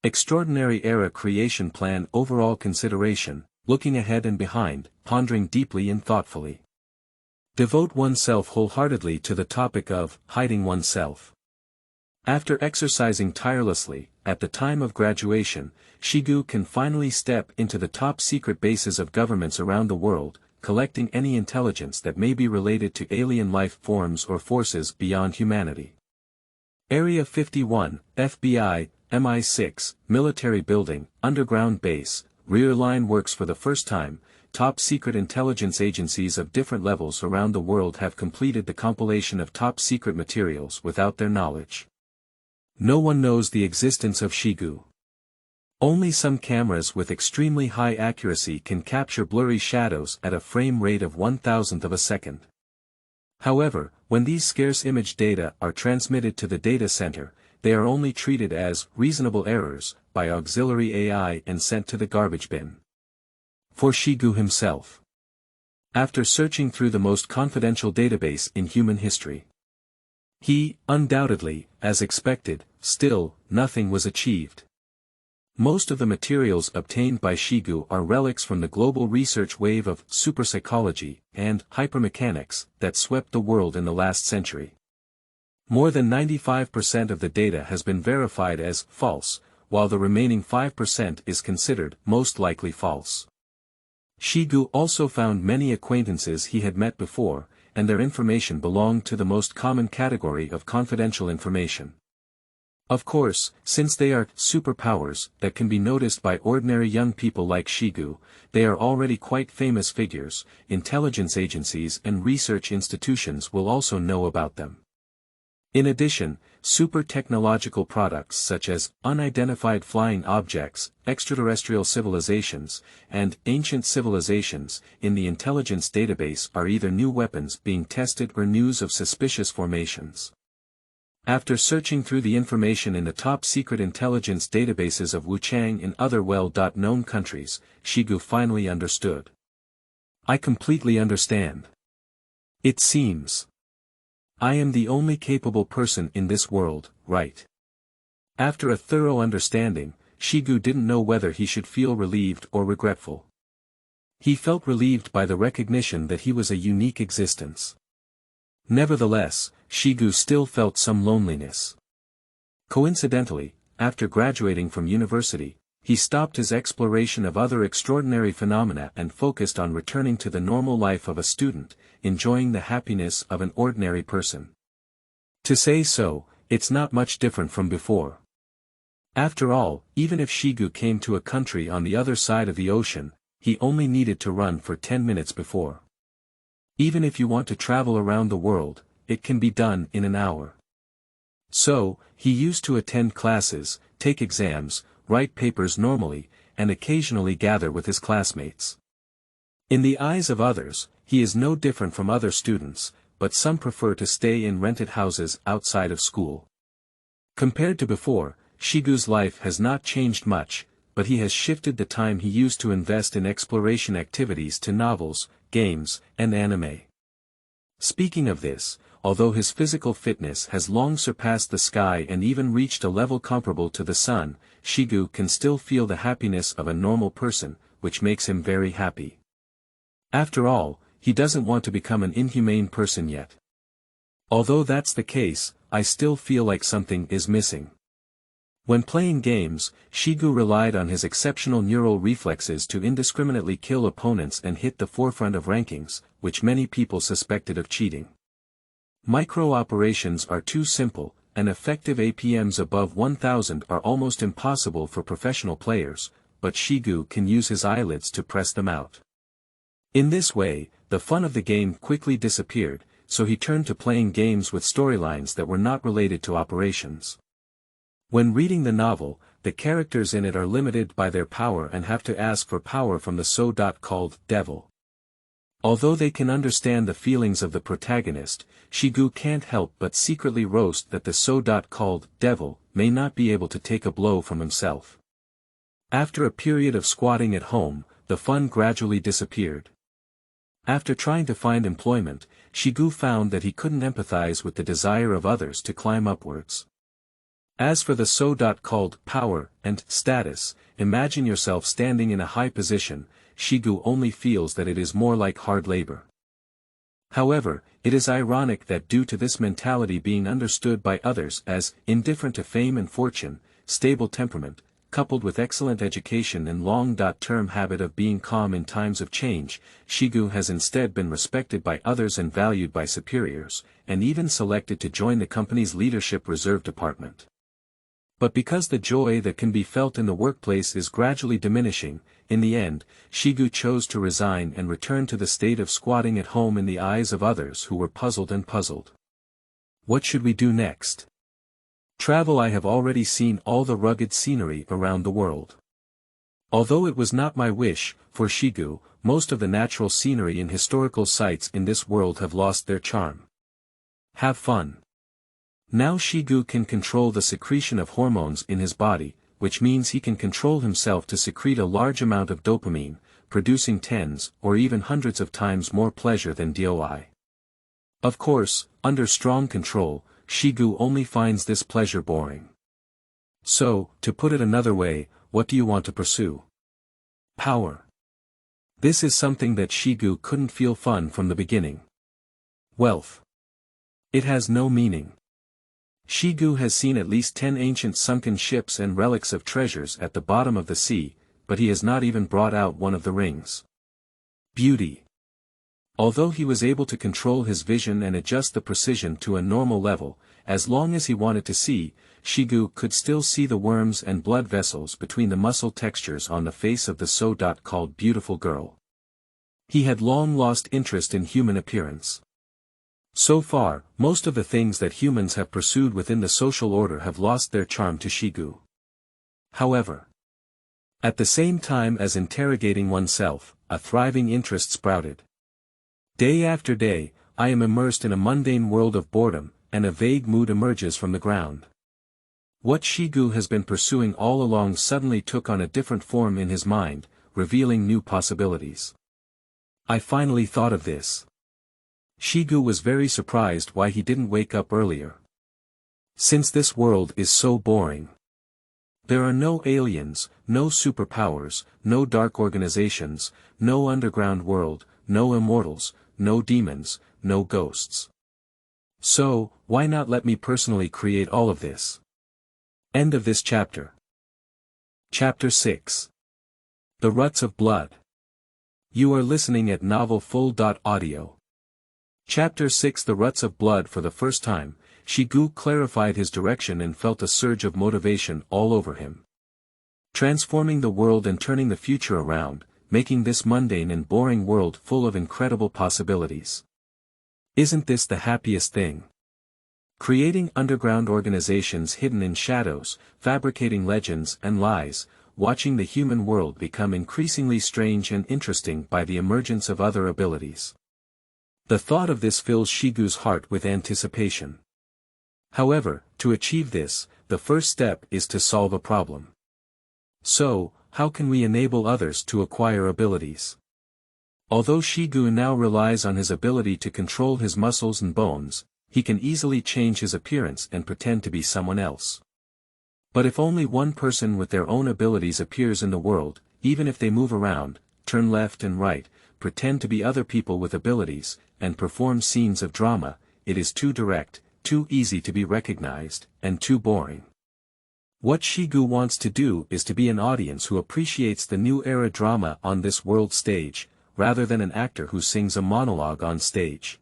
Extraordinary Era Creation Plan. Overall consideration, looking ahead and behind, pondering deeply and thoughtfully. Devote oneself wholeheartedly to the topic of hiding oneself. After exercising tirelessly, at the time of graduation, Xigu can finally step into the top secret bases of governments around the world, collecting any intelligence that may be related to alien life forms or forces beyond humanity. Area 51, FBI, MI6, Military Building, Underground Base, Rear Line Works. For the first time, top secret intelligence agencies of different levels around the world have completed the compilation of top secret materials without their knowledge. No one knows the existence of Xigu. Only some cameras with extremely high accuracy can capture blurry shadows at a frame rate of 1,000th of a second. However, When these scarce image data are transmitted to the data center, they are only treated as reasonable errors by auxiliary AI and sent to the garbage bin. For Xigu himself. After searching through the most confidential database in human history, he, undoubtedly, as expected, still, nothing was achieved. Most of the materials obtained by Xigu are relics from the global research wave of superpsychology and hypermechanics that swept the world in the last century. More than 95% of the data has been verified as false, while the remaining 5% is considered most likely false. Xigu also found many acquaintances he had met before, and their information belonged to the most common category of confidential information. Of course, since they are superpowers that can be noticed by ordinary young people like Xigu, they are already quite famous figures. Intelligence agencies and research institutions will also know about them. In addition, super technological products such as unidentified flying objects, extraterrestrial civilizations, and ancient civilizations in the intelligence database are either new weapons being tested or news of suspicious formations. After searching through the information in the top-secret intelligence databases of Wuchang and other well-known countries, Xigu finally understood. I completely understand. It seems I am the only capable person in this world, right? After a thorough understanding, Xigu didn't know whether he should feel relieved or regretful. He felt relieved by the recognition that he was a unique existence. Nevertheless, Xigu still felt some loneliness. Coincidentally, after graduating from university, he stopped his exploration of other extraordinary phenomena and focused on returning to the normal life of a student, enjoying the happiness of an ordinary person. To say so, it's not much different from before. After all, even if Xigu came to a country on the other side of the ocean, he only needed to run for 10 minutes before. Even if you want to travel around the world, it can be done in an hour. So, he used to attend classes, take exams, write papers normally, and occasionally gather with his classmates. In the eyes of others, he is no different from other students, but some prefer to stay in rented houses outside of school. Compared to before, Xigu's life has not changed much, but he has shifted the time he used to invest in exploration activities to novels, games, and anime. Speaking of this, although his physical fitness has long surpassed the sky and even reached a level comparable to the sun, Xigu can still feel the happiness of a normal person, which makes him very happy. After all, he doesn't want to become an inhumane person yet. Although that's the case, I still feel like something is missing. When playing games, Xigu relied on his exceptional neural reflexes to indiscriminately kill opponents and hit the forefront of rankings, which many people suspected of cheating. Micro-operations are too simple, and effective APMs above 1000 are almost impossible for professional players, but Xigu can use his eyelids to press them out. In this way, the fun of the game quickly disappeared, so he turned to playing games with storylines that were not related to operations. When reading the novel, the characters in it are limited by their power and have to ask for power from the so-called devil. Although they can understand the feelings of the protagonist, Xigu can't help but secretly roast that the so-called devil may not be able to take a blow from himself. After a period of squatting at home, the fun gradually disappeared. After trying to find employment, Xigu found that he couldn't empathize with the desire of others to climb upwards. As for the so-called power and status, imagine yourself standing in a high position. Xigu only feels that it is more like hard labor. However, it is ironic that due to this mentality being understood by others as indifferent to fame and fortune, stable temperament, coupled with excellent education and long-term habit of being calm in times of change, Xigu has instead been respected by others and valued by superiors, and even selected to join the company's leadership reserve department. But because the joy that can be felt in the workplace is gradually diminishing, in the end, Xigu chose to resign and return to the state of squatting at home in the eyes of others who were puzzled and puzzled. What should we do next? Travel. I have already seen all the rugged scenery around the world. Although it was not my wish, for Xigu, most of the natural scenery and historical sites in this world have lost their charm. Have fun. Now Xigu can control the secretion of hormones in his body, which means he can control himself to secrete a large amount of dopamine, producing tens or even hundreds of times more pleasure than doi. Of course, under strong control, Xigu only finds this pleasure boring. So, to put it another way, what do you want to pursue? Power. This is something that Xigu couldn't feel fun from the beginning. Wealth. It has no meaning. Xigu has seen at least 10 ancient sunken ships and relics of treasures at the bottom of the sea, but he has not even brought out one of the rings. Beauty. Although he was able to control his vision and adjust the precision to a normal level, as long as he wanted to see, Xigu could still see the worms and blood vessels between the muscle textures on the face of the so-called beautiful girl. He had long lost interest in human appearance. So far, most of the things that humans have pursued within the social order have lost their charm to Xigu. However, at the same time as interrogating oneself, a thriving interest sprouted. Day after day, I am immersed in a mundane world of boredom, and a vague mood emerges from the ground. What Xigu has been pursuing all along suddenly took on a different form in his mind, revealing new possibilities. I finally thought of this. Xigu was very surprised why he didn't wake up earlier. Since this world is so boring. There are no aliens, no superpowers, no dark organizations, no underground world, no immortals, no demons, no ghosts. So, why not let me personally create all of this? End of this chapter. Chapter 6. The Ruts of Blood. You are listening at novelfull.audio. Chapter 6. The Ruts of Blood. For the first time, Xigu clarified his direction and felt a surge of motivation all over him. Transforming the world and turning the future around, making this mundane and boring world full of incredible possibilities. Isn't this the happiest thing? Creating underground organizations hidden in shadows, fabricating legends and lies, watching the human world become increasingly strange and interesting by the emergence of other abilities. The thought of this fills Shigu's heart with anticipation. However, to achieve this, the first step is to solve a problem. So, how can we enable others to acquire abilities? Although Xigu now relies on his ability to control his muscles and bones, he can easily change his appearance and pretend to be someone else. But if only one person with their own abilities appears in the world, even if they move around, turn left and right, pretend to be other people with abilities, and perform scenes of drama, it is too direct, too easy to be recognized, and too boring. What Xigu wants to do is to be an audience who appreciates the new era drama on this world stage, rather than an actor who sings a monologue on stage.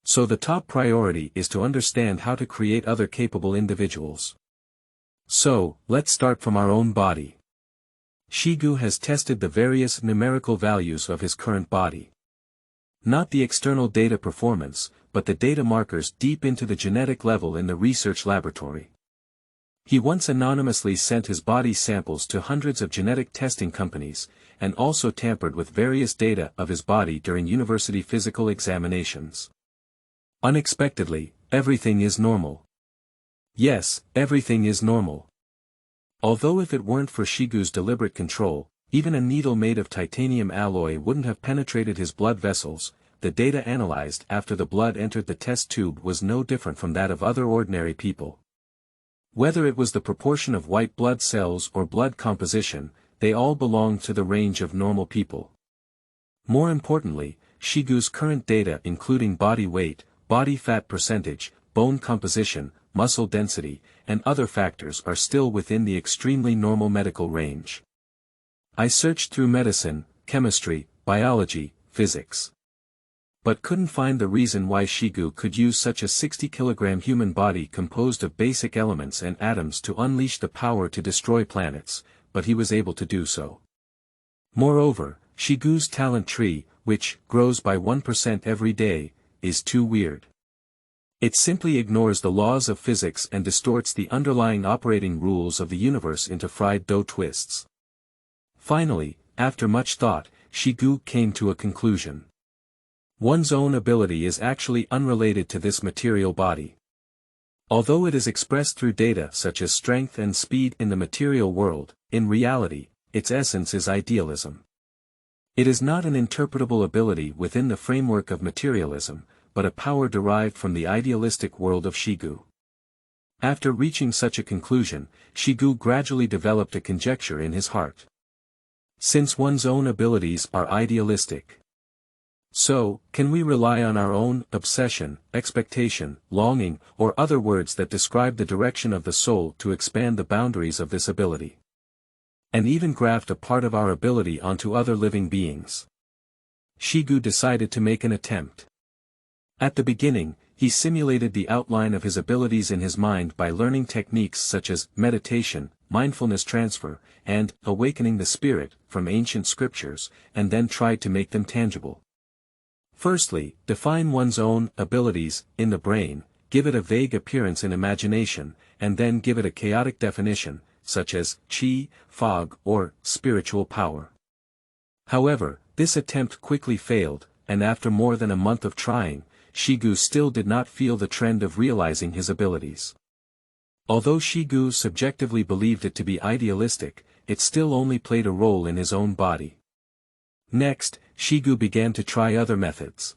So the top priority is to understand how to create other capable individuals. So, let's start from our own body. Xigu has tested the various numerical values of his current body. Not the external data performance, but the data markers deep into the genetic level in the research laboratory. He once anonymously sent his body samples to hundreds of genetic testing companies, and also tampered with various data of his body during university physical examinations. Unexpectedly, everything is normal. Yes, everything is normal. Although if it weren't for Shigu's deliberate control, even a needle made of titanium alloy wouldn't have penetrated his blood vessels, the data analyzed after the blood entered the test tube was no different from that of other ordinary people. Whether it was the proportion of white blood cells or blood composition, they all belonged to the range of normal people. More importantly, Shigu's current data including body weight, body fat percentage, bone composition, muscle density, and other factors are still within the extremely normal medical range. I searched through medicine, chemistry, biology, physics. But couldn't find the reason why Xigu could use such a 60-kilogram human body composed of basic elements and atoms to unleash the power to destroy planets, but he was able to do so. Moreover, Shigu's talent tree, which grows by 1% every day, is too weird. It simply ignores the laws of physics and distorts the underlying operating rules of the universe into fried dough twists. Finally, after much thought, Xigu came to a conclusion. One's own ability is actually unrelated to this material body. Although it is expressed through data such as strength and speed in the material world, in reality, its essence is idealism. It is not an interpretable ability within the framework of materialism, but a power derived from the idealistic world of Xigu. After reaching such a conclusion, Xigu gradually developed a conjecture in his heart. Since one's own abilities are idealistic, so, can we rely on our own obsession, expectation, longing, or other words that describe the direction of the soul to expand the boundaries of this ability? And even graft a part of our ability onto other living beings? Xigu decided to make an attempt. At the beginning, he simulated the outline of his abilities in his mind by learning techniques such as meditation, mindfulness transfer, and awakening the spirit from ancient scriptures, and then tried to make them tangible. Firstly, define one's own abilities in the brain, give it a vague appearance in imagination, and then give it a chaotic definition, such as chi, fog, or spiritual power. However, this attempt quickly failed, and after more than a month of trying, Xigu still did not feel the trend of realizing his abilities. Although Xigu subjectively believed it to be idealistic, it still only played a role in his own body. Next, Xigu began to try other methods.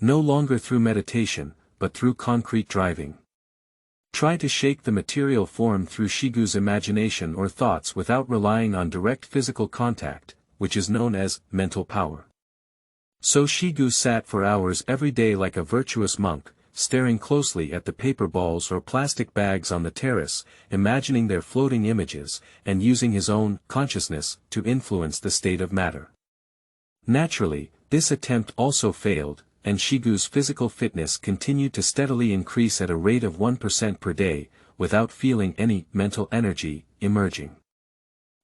No longer through meditation, but through concrete driving. Try to shake the material form through Shigu's imagination or thoughts without relying on direct physical contact, which is known as mental power. So Xigu sat for hours every day like a virtuous monk, staring closely at the paper balls or plastic bags on the terrace, imagining their floating images, and using his own consciousness to influence the state of matter. Naturally, this attempt also failed, and Shigu's physical fitness continued to steadily increase at a rate of 1% per day, without feeling any mental energy emerging.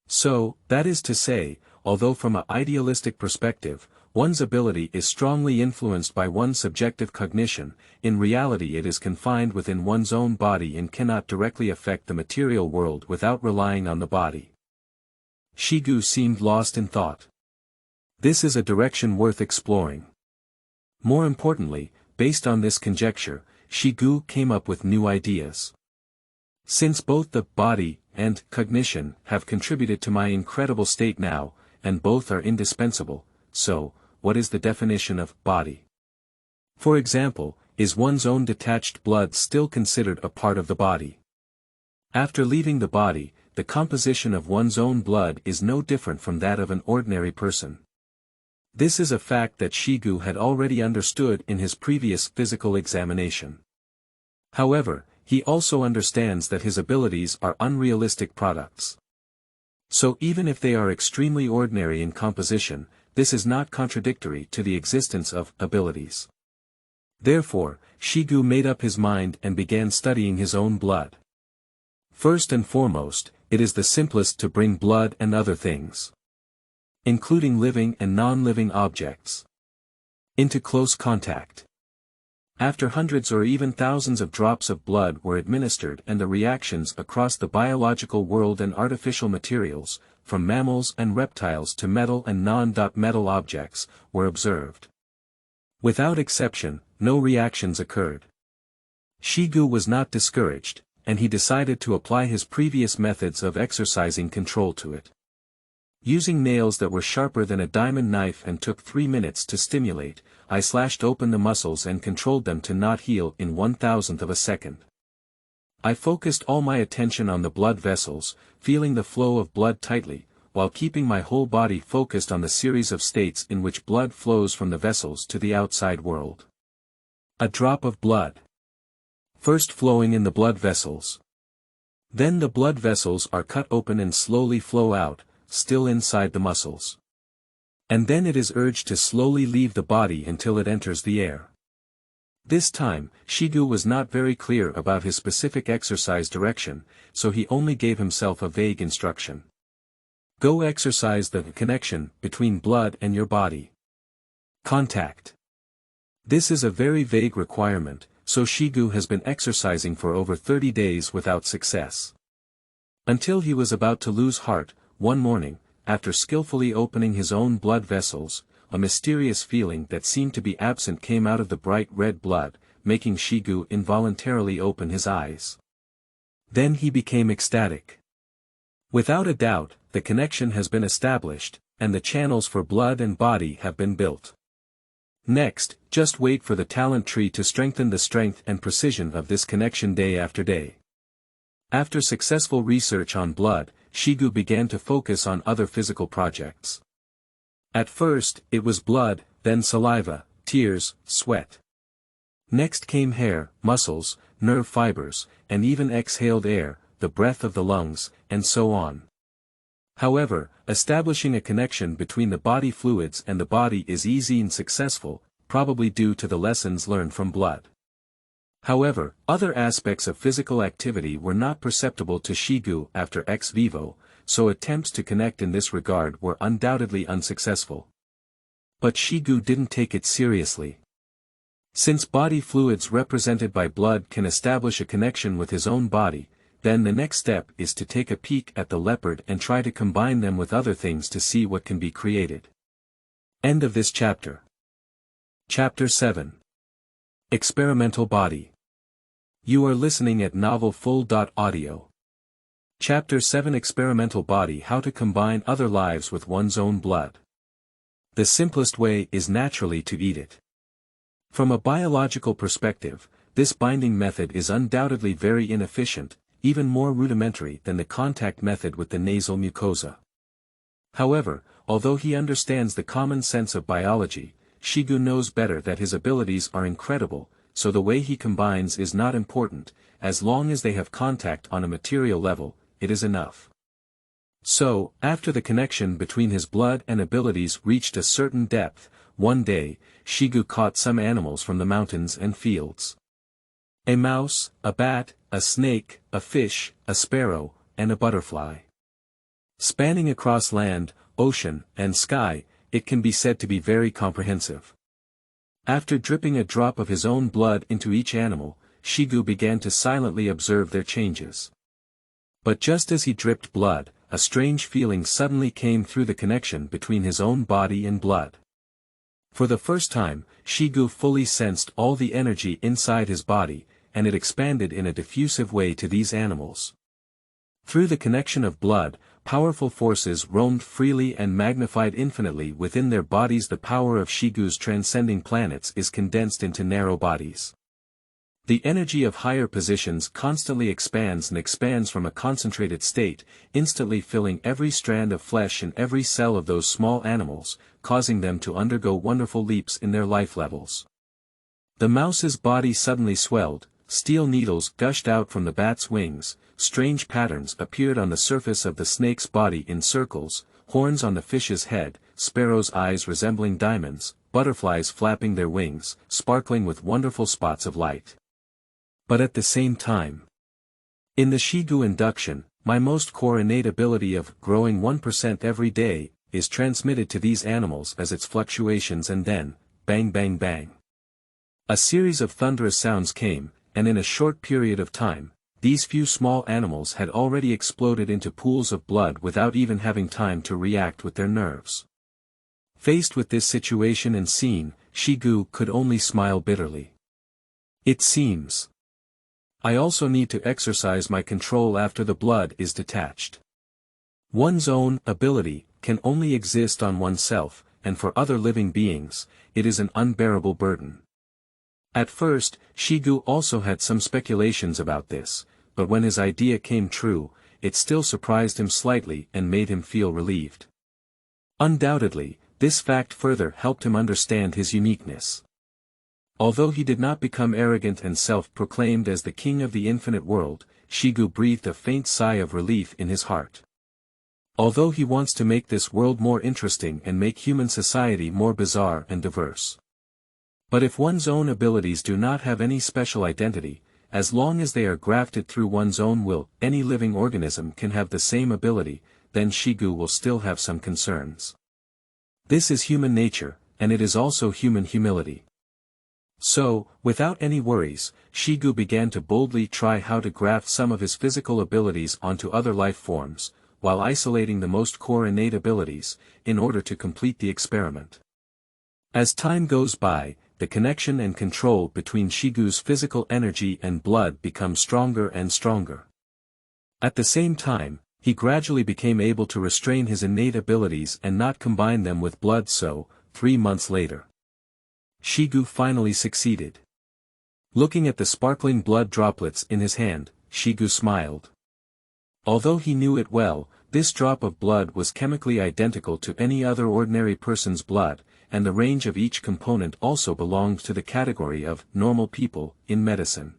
So, that is to say, although from an idealistic perspective, one's ability is strongly influenced by one's subjective cognition, in reality it is confined within one's own body and cannot directly affect the material world without relying on the body. Xigu seemed lost in thought. This is a direction worth exploring. More importantly, based on this conjecture, Xigu came up with new ideas. Since both the body and cognition have contributed to my incredible state now, and both are indispensable, so, what is the definition of body? For example, is one's own detached blood still considered a part of the body? After leaving the body, the composition of one's own blood is no different from that of an ordinary person. This is a fact that Xigu had already understood in his previous physical examination. However, he also understands that his abilities are unrealistic products. So even if they are extremely ordinary in composition, this is not contradictory to the existence of abilities. Therefore, Xigu made up his mind and began studying his own blood. First and foremost, it is the simplest to bring blood and other things, including living and non-living objects, into close contact. After hundreds or even thousands of drops of blood were administered and the reactions across the biological world and artificial materials, from mammals and reptiles to metal and non-metal objects, were observed. Without exception, no reactions occurred. Xigu was not discouraged, and he decided to apply his previous methods of exercising control to it. Using nails that were sharper than a diamond knife and took 3 minutes to stimulate, I slashed open the muscles and controlled them to not heal in 1/1000th of a second. I focused all my attention on the blood vessels, feeling the flow of blood tightly, while keeping my whole body focused on the series of states in which blood flows from the vessels to the outside world. A drop of blood. First flowing in the blood vessels. Then the blood vessels are cut open and slowly flow out, still inside the muscles. And then it is urged to slowly leave the body until it enters the air. This time, Xigu was not very clear about his specific exercise direction, so he only gave himself a vague instruction. Go exercise the connection between blood and your body. Contact. This is a very vague requirement, so Xigu has been exercising for over 30 days without success. Until he was about to lose heart, one morning, after skillfully opening his own blood vessels, a mysterious feeling that seemed to be absent came out of the bright red blood, making Xigu involuntarily open his eyes. Then he became ecstatic. Without a doubt, the connection has been established, and the channels for blood and body have been built. Next, just wait for the talent tree to strengthen the strength and precision of this connection day after day. After successful research on blood, Xigu began to focus on other physical projects. At first, it was blood, then saliva, tears, sweat. Next came hair, muscles, nerve fibers, and even exhaled air, the breath of the lungs, and so on. However, establishing a connection between the body fluids and the body is easy and successful, probably due to the lessons learned from blood. However, other aspects of physical activity were not perceptible to Xigu after ex vivo, so attempts to connect in this regard were undoubtedly unsuccessful. But Xigu didn't take it seriously. Since body fluids represented by blood can establish a connection with his own body, then the next step is to take a peek at the leopard and try to combine them with other things to see what can be created. End of this chapter. Chapter 7. Experimental Body. You are listening at novelfull.audio. Chapter 7 Experimental Body. How to combine other lives with one's own blood. The simplest way is naturally to eat it. From a biological perspective, this binding method is undoubtedly very inefficient, even more rudimentary than the contact method with the nasal mucosa. However, although he understands the common sense of biology, Xigu knows better that his abilities are incredible, so the way he combines is not important, as long as they have contact on a material level, it is enough. So, after the connection between his blood and abilities reached a certain depth, one day, Xigu caught some animals from the mountains and fields. A mouse, a bat, a snake, a fish, a sparrow, and a butterfly. Spanning across land, ocean, and sky, it can be said to be very comprehensive. After dripping a drop of his own blood into each animal, Xigu began to silently observe their changes. But just as he dripped blood, a strange feeling suddenly came through the connection between his own body and blood. For the first time, Xigu fully sensed all the energy inside his body, and it expanded in a diffusive way to these animals. Through the connection of blood, powerful forces roamed freely and magnified infinitely within their bodies. The power of Xigu's transcending planets is condensed into narrow bodies. The energy of higher positions constantly expands and expands from a concentrated state, instantly filling every strand of flesh and every cell of those small animals, causing them to undergo wonderful leaps in their life levels. The mouse's body suddenly swelled, steel needles gushed out from the bat's wings, strange patterns appeared on the surface of the snake's body in circles, horns on the fish's head, sparrows' eyes resembling diamonds, butterflies flapping their wings, sparkling with wonderful spots of light. But at the same time, in the Xigu induction, my most core innate ability of growing 1% every day is transmitted to these animals as its fluctuations, and then, bang bang bang. A series of thunderous sounds came, and in a short period of time, these few small animals had already exploded into pools of blood without even having time to react with their nerves. Faced with this situation and scene, Xigu could only smile bitterly. It seems I also need to exercise my control after the blood is detached. One's own ability can only exist on oneself, and for other living beings, it is an unbearable burden. At first, Xigu also had some speculations about this, but when his idea came true, it still surprised him slightly and made him feel relieved. Undoubtedly, this fact further helped him understand his uniqueness. Although he did not become arrogant and self-proclaimed as the king of the infinite world, Xigu breathed a faint sigh of relief in his heart. Although he wants to make this world more interesting and make human society more bizarre and diverse. But if one's own abilities do not have any special identity, as long as they are grafted through one's own will, any living organism can have the same ability, then Xigu will still have some concerns. This is human nature, and it is also human humility. So, without any worries, Xigu began to boldly try how to graft some of his physical abilities onto other life forms, while isolating the most core innate abilities, in order to complete the experiment. As time goes by, the connection and control between Xigu's physical energy and blood becomes stronger and stronger. At the same time, he gradually became able to restrain his innate abilities and not combine them with blood. So, 3 months later, Xigu finally succeeded. Looking at the sparkling blood droplets in his hand, Xigu smiled. Although he knew it well, this drop of blood was chemically identical to any other ordinary person's blood, and the range of each component also belonged to the category of normal people in medicine.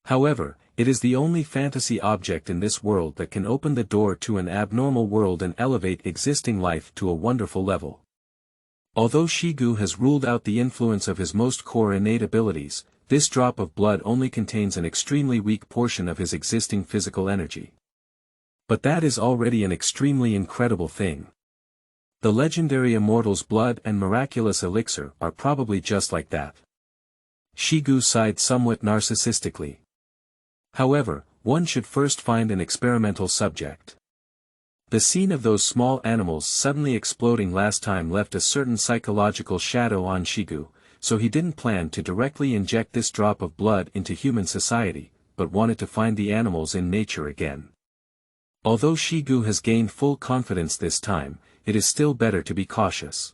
However, it is the only fantasy object in this world that can open the door to an abnormal world and elevate existing life to a wonderful level. Although Xigu has ruled out the influence of his most core innate abilities, this drop of blood only contains an extremely weak portion of his existing physical energy. But that is already an extremely incredible thing. The legendary immortal's blood and miraculous elixir are probably just like that. Xigu sighed somewhat narcissistically. However, one should first find an experimental subject. The scene of those small animals suddenly exploding last time left a certain psychological shadow on Xigu, so he didn't plan to directly inject this drop of blood into human society, but wanted to find the animals in nature again. Although Xigu has gained full confidence this time, it is still better to be cautious.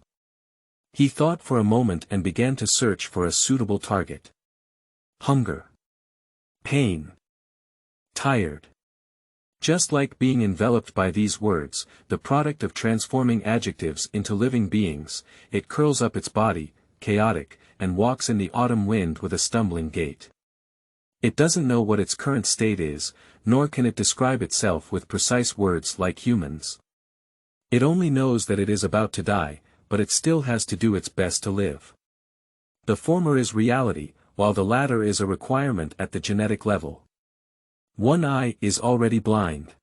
He thought for a moment and began to search for a suitable target. Hunger. Pain. Tired. Just like being enveloped by these words, the product of transforming adjectives into living beings, it curls up its body, chaotic, and walks in the autumn wind with a stumbling gait. It doesn't know what its current state is, nor can it describe itself with precise words like humans. It only knows that it is about to die, but it still has to do its best to live. The former is reality, while the latter is a requirement at the genetic level. One eye is already blind.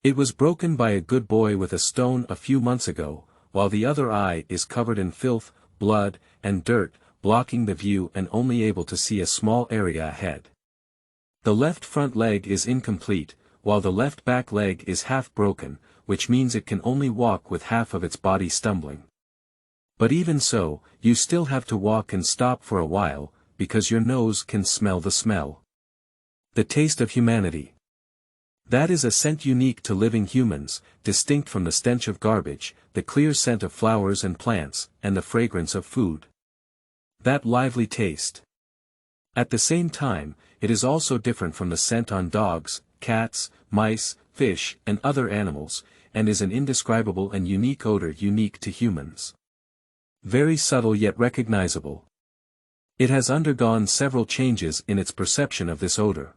It was broken by a good boy with a stone a few months ago, while the other eye is covered in filth, blood, and dirt, blocking the view and only able to see a small area ahead. The left front leg is incomplete, while the left back leg is half broken, which means it can only walk with half of its body stumbling. But even so, you still have to walk and stop for a while, because your nose can smell the smell. The taste of humanity. That is a scent unique to living humans, distinct from the stench of garbage, the clear scent of flowers and plants, and the fragrance of food. That lively taste. At the same time, it is also different from the scent on dogs, cats, mice, fish, and other animals, and is an indescribable and unique odor unique to humans. Very subtle yet recognizable. It has undergone several changes in its perception of this odor.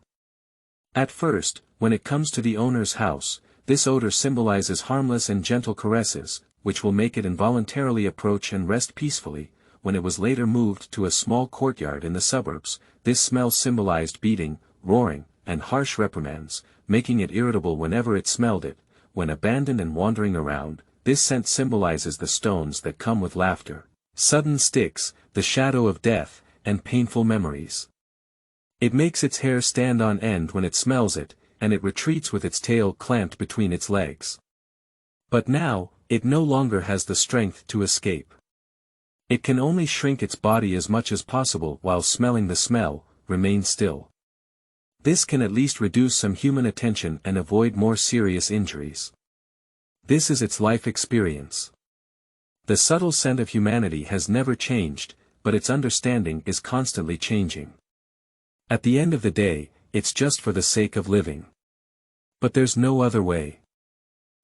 At first, when it comes to the owner's house, this odor symbolizes harmless and gentle caresses, which will make it involuntarily approach and rest peacefully. When it was later moved to a small courtyard in the suburbs, this smell symbolized beating, roaring, and harsh reprimands, making it irritable whenever it smelled it. When abandoned and wandering around, this scent symbolizes the stones that come with laughter, sudden sticks, the shadow of death, and painful memories. It makes its hair stand on end when it smells it, and it retreats with its tail clamped between its legs. But now, it no longer has the strength to escape. It can only shrink its body as much as possible while smelling the smell, remain still. This can at least reduce some human attention and avoid more serious injuries. This is its life experience. The subtle scent of humanity has never changed, but its understanding is constantly changing. At the end of the day, it's just for the sake of living. But there's no other way.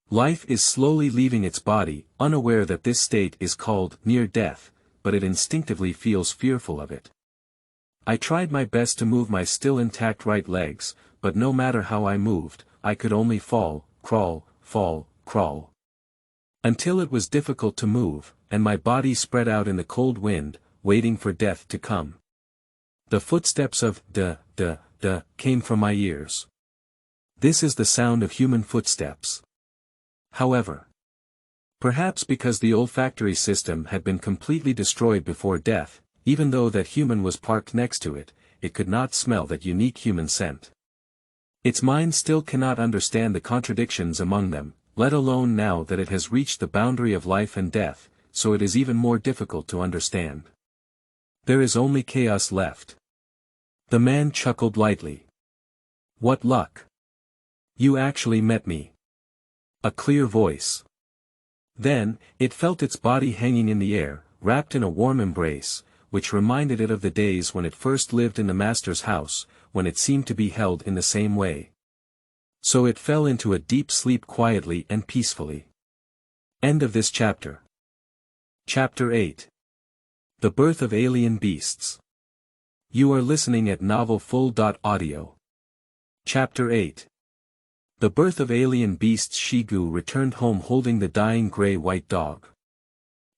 Life is slowly leaving its body, unaware that this state is called near death, but it instinctively feels fearful of it. I tried my best to move my still intact right legs, but no matter how I moved, I could only fall, crawl, crawl. Until it was difficult to move, and my body spread out in the cold wind, waiting for death to come. The footsteps of came from my ears. This is the sound of human footsteps. However, perhaps because the olfactory system had been completely destroyed before death, even though that human was parked next to it, it could not smell that unique human scent. Its mind still cannot understand the contradictions among them, let alone now that it has reached the boundary of life and death, so it is even more difficult to understand. There is only chaos left. The man chuckled lightly. What luck! You actually met me. A clear voice. Then, it felt its body hanging in the air, wrapped in a warm embrace, which reminded it of the days when it first lived in the master's house, when it seemed to be held in the same way. So it fell into a deep sleep quietly and peacefully. End of this chapter. Chapter 8. The Birth of Alien Beasts. You are listening at novelfull.audio. Chapter 8. The Birth of Alien Beasts. Xigu returned home holding the dying gray-white dog.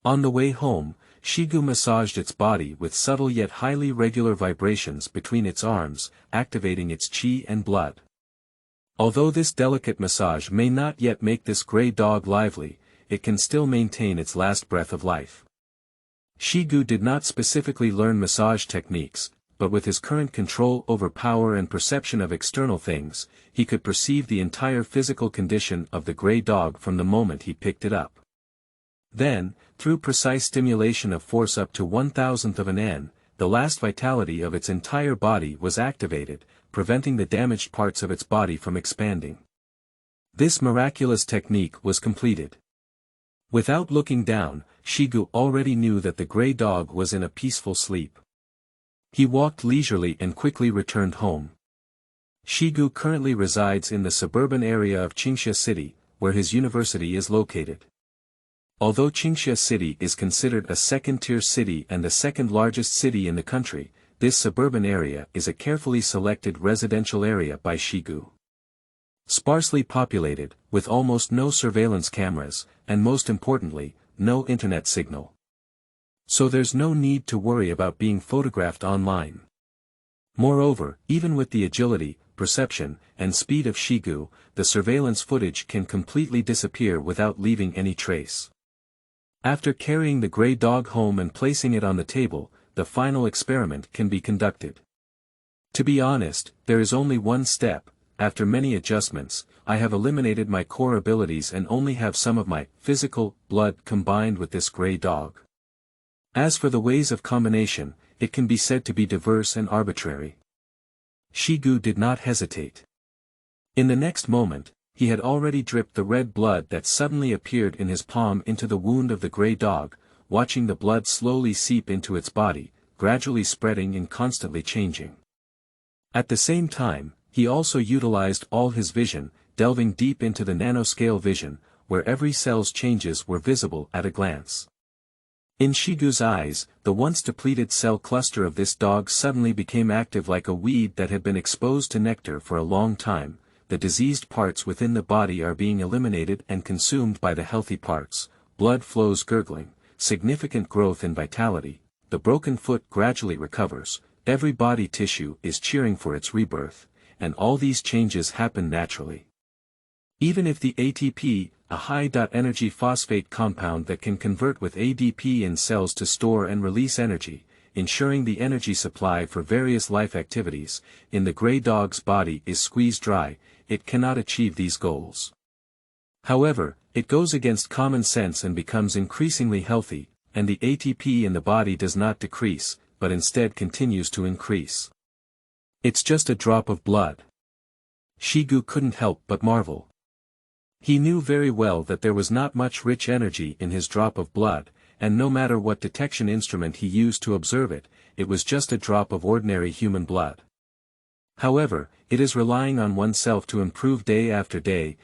On the way home, Xigu massaged its body with subtle yet highly regular vibrations between its arms, activating its qi and blood. Although this delicate massage may not yet make this gray dog lively, it can still maintain its last breath of life. Xigu did not specifically learn massage techniques, but with his current control over power and perception of external things, he could perceive the entire physical condition of the gray dog from the moment he picked it up. Then, through precise stimulation of force up to 1,000th of an N, the last vitality of its entire body was activated, preventing the damaged parts of its body from expanding. This miraculous technique was completed. Without looking down, Xigu already knew that the gray dog was in a peaceful sleep. He walked leisurely and quickly returned home. Xigu currently resides in the suburban area of Qingxia City, where his university is located. Although Qingxia City is considered a second-tier city and the second-largest city in the country, this suburban area is a carefully selected residential area by Xigu. Sparsely populated, with almost no surveillance cameras, and most importantly, no internet signal. So there's no need to worry about being photographed online. Moreover, even with the agility, perception, and speed of Xigu, the surveillance footage can completely disappear without leaving any trace. After carrying the gray dog home and placing it on the table, the final experiment can be conducted. To be honest, there is only one step. After many adjustments, I have eliminated my core abilities and only have some of my physical blood combined with this gray dog. As for the ways of combination, it can be said to be diverse and arbitrary. Xigu did not hesitate. In the next moment, he had already dripped the red blood that suddenly appeared in his palm into the wound of the gray dog, watching the blood slowly seep into its body, gradually spreading and constantly changing. At the same time, he also utilized all his vision, delving deep into the nanoscale vision, where every cell's changes were visible at a glance. In Shigu's eyes, the once depleted cell cluster of this dog suddenly became active like a weed that had been exposed to nectar for a long time. The diseased parts within the body are being eliminated and consumed by the healthy parts, blood flows gurgling, significant growth in vitality, the broken foot gradually recovers, every body tissue is cheering for its rebirth, and all these changes happen naturally. Even if the ATP, a high-energy phosphate compound that can convert with ADP in cells to store and release energy, ensuring the energy supply for various life activities, in the gray dog's body is squeezed dry, it cannot achieve these goals. However, it goes against common sense and becomes increasingly healthy, and the ATP in the body does not decrease, but instead continues to increase. It's just a drop of blood. Xigu couldn't help but marvel. He knew very well that there was not much rich energy in his drop of blood, and no matter what detection instrument he used to observe it, it was just a drop of ordinary human blood. However, it is relying on oneself to improve day after day,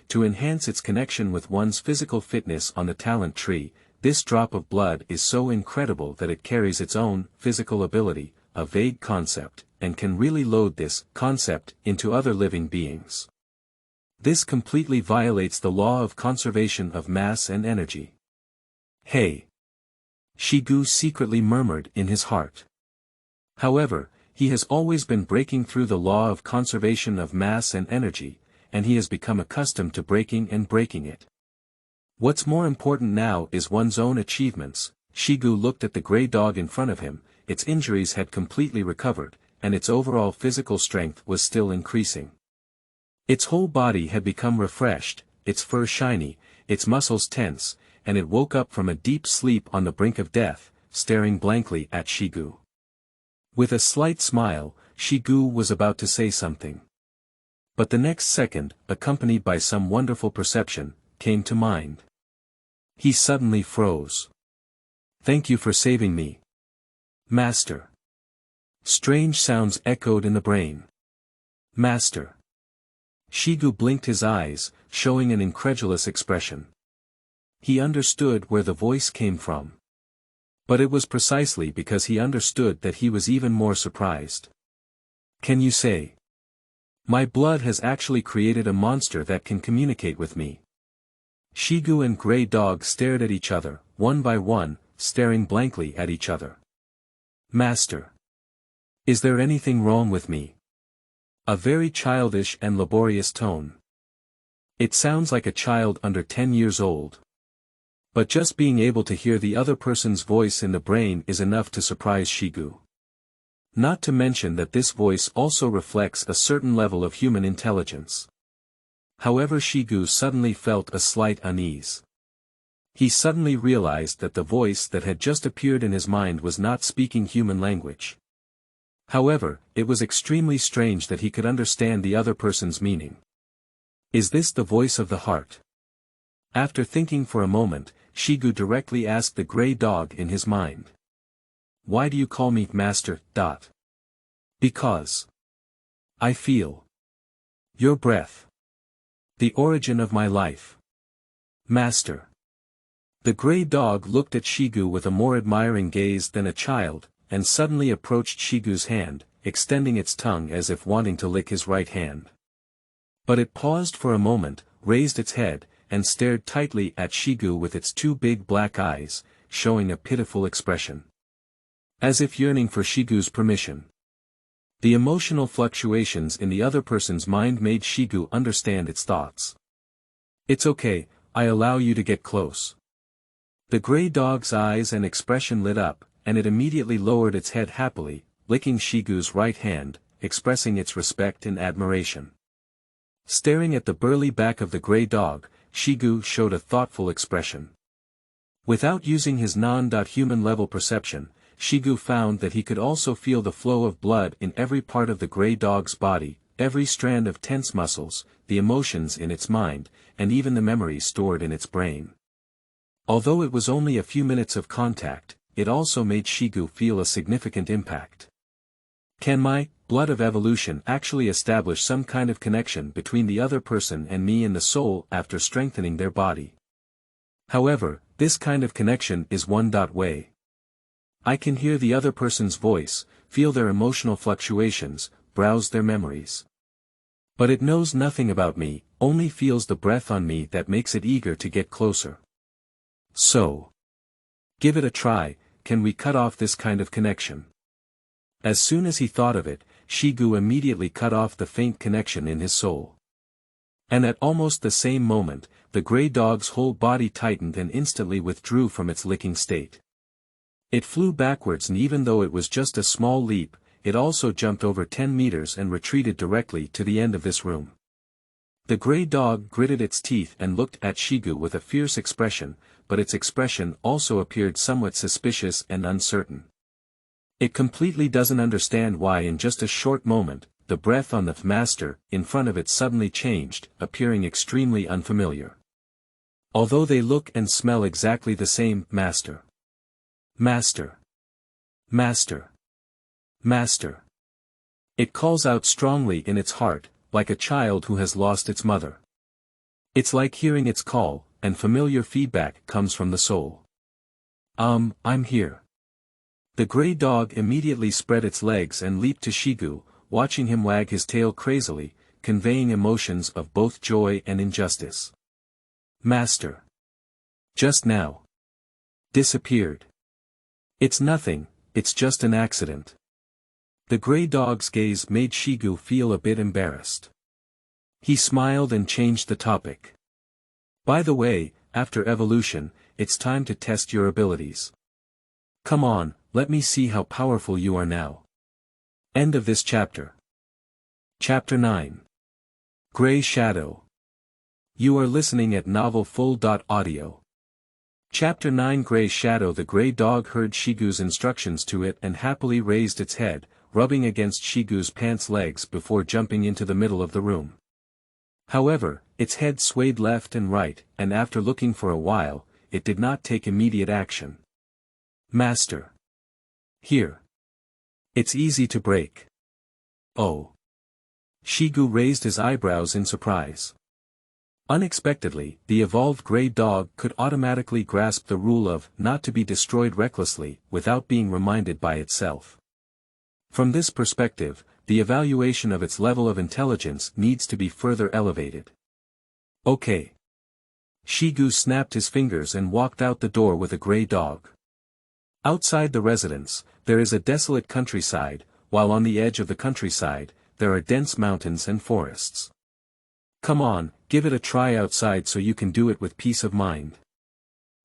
to enhance its connection with one's physical fitness on the talent tree. This drop of blood is so incredible that it carries its own physical ability, a vague concept, and can really load this concept into other living beings. This completely violates the law of conservation of mass and energy. Hey! Xigu secretly murmured in his heart. However, he has always been breaking through the law of conservation of mass and energy, and he has become accustomed to breaking it. What's more important now is one's own achievements. Xigu looked at the gray dog in front of him. Its injuries had completely recovered, and its overall physical strength was still increasing. Its whole body had become refreshed, its fur shiny, its muscles tense, and it woke up from a deep sleep on the brink of death, staring blankly at Xigu. With a slight smile, Xigu was about to say something. But the next second, accompanied by some wonderful perception, came to mind. He suddenly froze. "Thank you for saving me, Master." Strange sounds echoed in the brain. "Master." Xigu blinked his eyes, showing an incredulous expression. He understood where the voice came from. But it was precisely because he understood that he was even more surprised. "Can you say? My blood has actually created a monster that can communicate with me." Xigu and Grey Dog stared at each other, one by one, staring blankly at each other. "Master. Is there anything wrong with me?" A very childish and laborious tone. It sounds like a child under 10 years old. But just being able to hear the other person's voice in the brain is enough to surprise Xigu. Not to mention that this voice also reflects a certain level of human intelligence. However, Xigu suddenly felt a slight unease. He suddenly realized that the voice that had just appeared in his mind was not speaking human language. However, it was extremely strange that he could understand the other person's meaning. Is this the voice of the heart? After thinking for a moment, Xigu directly asked the Grey Dog in his mind. "Why do you call me Master? Because I feel your breath. The origin of my life. Master." The Grey Dog looked at Xigu with a more admiring gaze than a child, and suddenly approached Shigu's hand, extending its tongue as if wanting to lick his right hand. But it paused for a moment, raised its head, and stared tightly at Xigu with its two big black eyes, showing a pitiful expression. As if yearning for Shigu's permission. The emotional fluctuations in the other person's mind made Xigu understand its thoughts. "It's okay, I allow you to get close." The Grey Dog's eyes and expression lit up, and it immediately lowered its head happily, licking Shigu's right hand, expressing its respect and admiration. Staring at the burly back of the Grey Dog, Xigu showed a thoughtful expression. Without using his non-human level perception, Xigu found that he could also feel the flow of blood in every part of the Grey Dog's body, every strand of tense muscles, the emotions in its mind, and even the memories stored in its brain. Although it was only a few minutes of contact, it also made Xigu feel a significant impact. Can my blood of evolution actually establish some kind of connection between the other person and me in the soul after strengthening their body? However, this kind of connection is one way. I can hear the other person's voice, feel their emotional fluctuations, browse their memories. But it knows nothing about me, only feels the breath on me that makes it eager to get closer. So, give it a try, can we cut off this kind of connection? As soon as he thought of it, Xigu immediately cut off the faint connection in his soul. And at almost the same moment, the Grey Dog's whole body tightened and instantly withdrew from its licking state. It flew backwards, and even though it was just a small leap, it also jumped over 10 meters and retreated directly to the end of this room. The Grey Dog gritted its teeth and looked at Xigu with a fierce expression, but its expression also appeared somewhat suspicious and uncertain. It completely doesn't understand why in just a short moment, the breath on the master in front of it suddenly changed, appearing extremely unfamiliar. Although they look and smell exactly the same, Master. Master. Master. Master. It calls out strongly in its heart, like a child who has lost its mother. It's like hearing its call, and familiar feedback comes from the soul. I'm here. The Grey Dog immediately spread its legs and leaped to Xigu, watching him wag his tail crazily, conveying emotions of both joy and injustice. Master. Just now. Disappeared. It's nothing, it's just an accident. The Grey Dog's gaze made Xigu feel a bit embarrassed. He smiled and changed the topic. By the way, after evolution, it's time to test your abilities. Come on, let me see how powerful you are now. End of this chapter. Chapter 9. Grey Shadow. You are listening at novelfull.audio. Chapter 9 Grey Shadow. The grey dog heard Xigu's instructions to it and happily raised its head, rubbing against Xigu's pants legs before jumping into the middle of the room. However, its head swayed left and right, and after looking for a while, it did not take immediate action. Master. Here. It's easy to break. Oh. Xigu raised his eyebrows in surprise. Unexpectedly, the evolved grey dog could automatically grasp the rule of not to be destroyed recklessly without being reminded by itself. From this perspective, the evaluation of its level of intelligence needs to be further elevated. Okay. Xigu snapped his fingers and walked out the door with a grey dog. Outside the residence, there is a desolate countryside, while on the edge of the countryside, there are dense mountains and forests. Come on, give it a try outside so you can do it with peace of mind.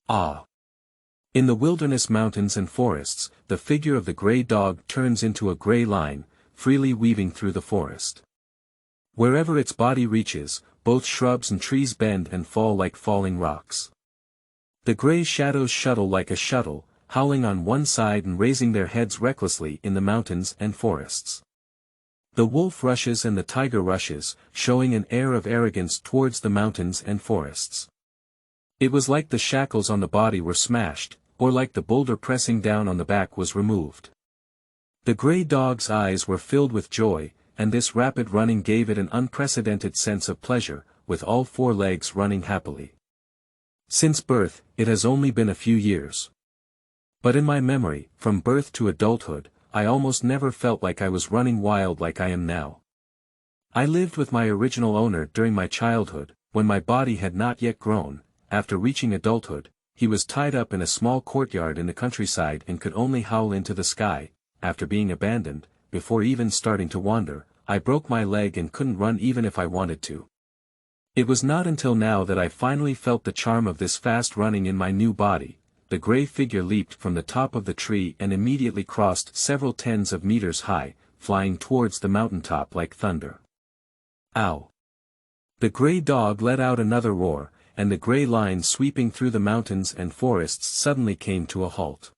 Ah. In the wilderness mountains and forests, the figure of the grey dog turns into a grey line, freely weaving through the forest. Wherever its body reaches, both shrubs and trees bend and fall like falling rocks. The grey shadows shuttle like a shuttle, howling on one side and raising their heads recklessly in the mountains and forests. The wolf rushes and the tiger rushes, showing an air of arrogance towards the mountains and forests. It was like the shackles on the body were smashed, or like the boulder pressing down on the back was removed. The grey dog's eyes were filled with joy, and this rapid running gave it an unprecedented sense of pleasure, with all four legs running happily. Since birth, it has only been a few years. But in my memory, from birth to adulthood, I almost never felt like I was running wild like I am now. I lived with my original owner during my childhood, when my body had not yet grown. After reaching adulthood, he was tied up in a small courtyard in the countryside and could only howl into the sky. After being abandoned, before even starting to wander, I broke my leg and couldn't run even if I wanted to. It was not until now that I finally felt the charm of this fast running in my new body. The grey figure leaped from the top of the tree and immediately crossed several tens of meters high, flying towards the mountaintop like thunder. Ow! The grey dog let out another roar, and the grey line sweeping through the mountains and forests suddenly came to a halt.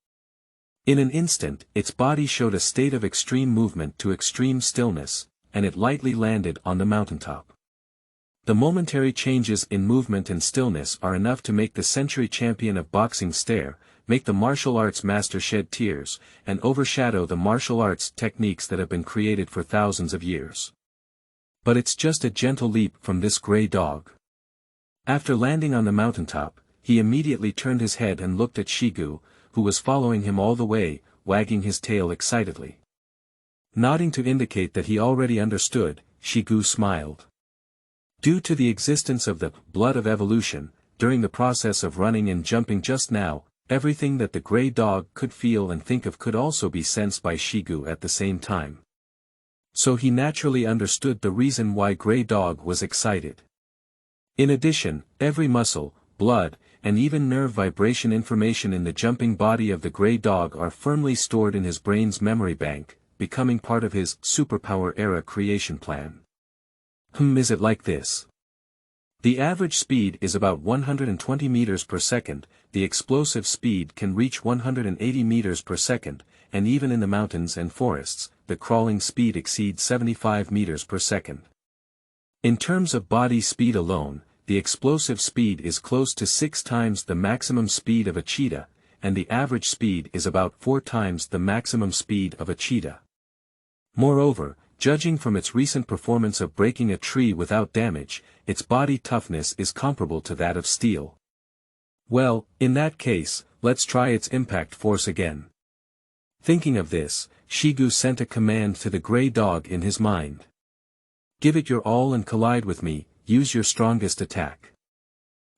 In an instant, its body showed a state of extreme movement to extreme stillness, and it lightly landed on the mountaintop. The momentary changes in movement and stillness are enough to make the century champion of boxing stare, make the martial arts master shed tears, and overshadow the martial arts techniques that have been created for thousands of years. But it's just a gentle leap from this grey dog. After landing on the mountaintop, he immediately turned his head and looked at Xigu, who was following him all the way, wagging his tail excitedly. Nodding to indicate that he already understood, Xigu smiled. Due to the existence of the blood of evolution, during the process of running and jumping just now, everything that the grey dog could feel and think of could also be sensed by Xigu at the same time. So he naturally understood the reason why grey dog was excited. In addition, every muscle, blood, and even nerve vibration information in the jumping body of the grey dog are firmly stored in his brain's memory bank, becoming part of his superpower era creation plan. Is it like this? The average speed is about 120 meters per second, the explosive speed can reach 180 meters per second, and even in the mountains and forests, the crawling speed exceeds 75 meters per second. In terms of body speed alone, the explosive speed is close to 6 times the maximum speed of a cheetah, and the average speed is about 4 times the maximum speed of a cheetah. Moreover, judging from its recent performance of breaking a tree without damage, its body toughness is comparable to that of steel. Well, in that case, let's try its impact force again. Thinking of this, Xigu sent a command to the grey dog in his mind. Give it your all and collide with me, use your strongest attack.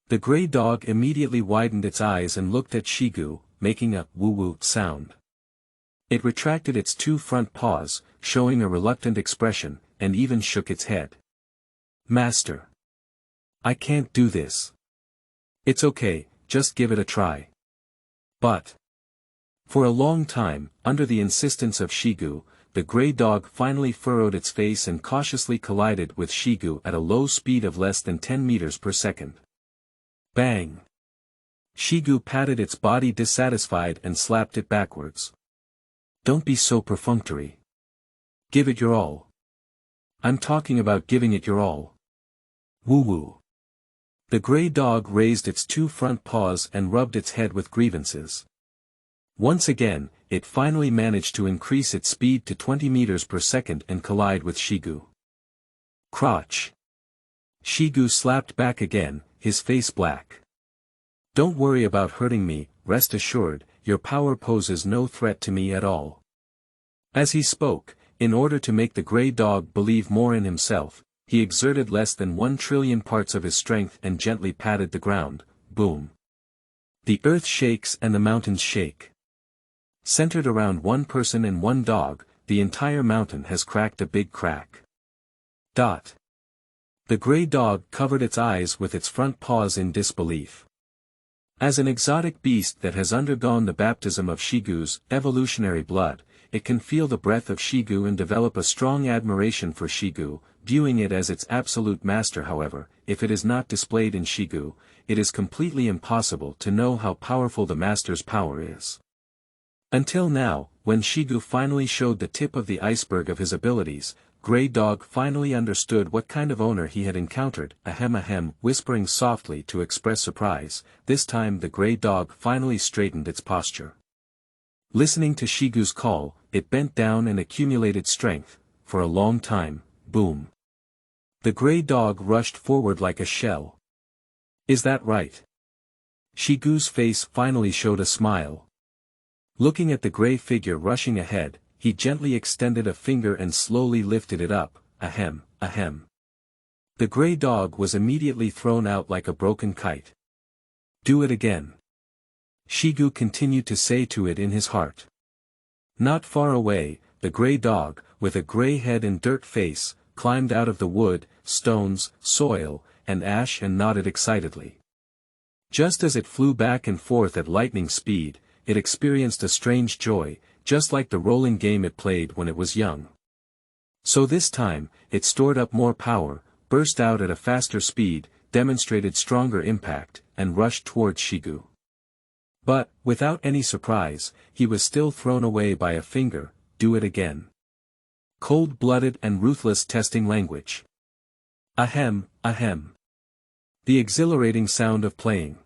The grey dog immediately widened its eyes and looked at Xigu, making a woo-woo sound. It retracted its 2 front paws, showing a reluctant expression, and even shook its head. Master. I can't do this. It's okay, just give it a try. But. For a long time, under the insistence of Xigu, the grey dog finally furrowed its face and cautiously collided with Xigu at a low speed of less than 10 meters per second. Bang! Xigu patted its body dissatisfied and slapped it backwards. Don't be so perfunctory. Give it your all. I'm talking about giving it your all. Woo-woo. The gray dog raised its two front paws and rubbed its head with grievances. Once again, it finally managed to increase its speed to 20 meters per second and collide with Xigu. Crotch. Xigu slapped back again, his face black. Don't worry about hurting me, rest assured, your power poses no threat to me at all. As he spoke, in order to make the gray dog believe more in himself, he exerted less than 1 trillion parts of his strength and gently patted the ground. Boom. The earth shakes and the mountains shake. Centered around one person and one dog, the entire mountain has cracked a big crack. Dot. The gray dog covered its eyes with its front paws in disbelief. As an exotic beast that has undergone the baptism of Xigu's evolutionary blood, it can feel the breath of Xigu and develop a strong admiration for Xigu, viewing it as its absolute master. However, if it is not displayed in Xigu, it is completely impossible to know how powerful the master's power is. Until now, when Xigu finally showed the tip of the iceberg of his abilities, Grey Dog finally understood what kind of owner he had encountered. Ahem ahem, whispering softly to express surprise, this time the Grey Dog finally straightened its posture. Listening to Shigu's call, it bent down and accumulated strength. For a long time, boom. The Grey Dog rushed forward like a shell. Is that right? Shigu's face finally showed a smile. Looking at the grey figure rushing ahead, he gently extended a finger and slowly lifted it up. Ahem, ahem. The Grey Dog was immediately thrown out like a broken kite. Do it again. Xigu continued to say to it in his heart. Not far away, the Grey Dog, with a grey head and dirt face, climbed out of the wood, stones, soil, and ash and nodded excitedly. Just as it flew back and forth at lightning speed, it experienced a strange joy, just like the rolling game it played when it was young. So this time, it stored up more power, burst out at a faster speed, demonstrated stronger impact, and rushed towards Xigu. But, without any surprise, he was still thrown away by a finger. Do it again. Cold-blooded and ruthless testing language. Ahem, ahem. The exhilarating sound of playing.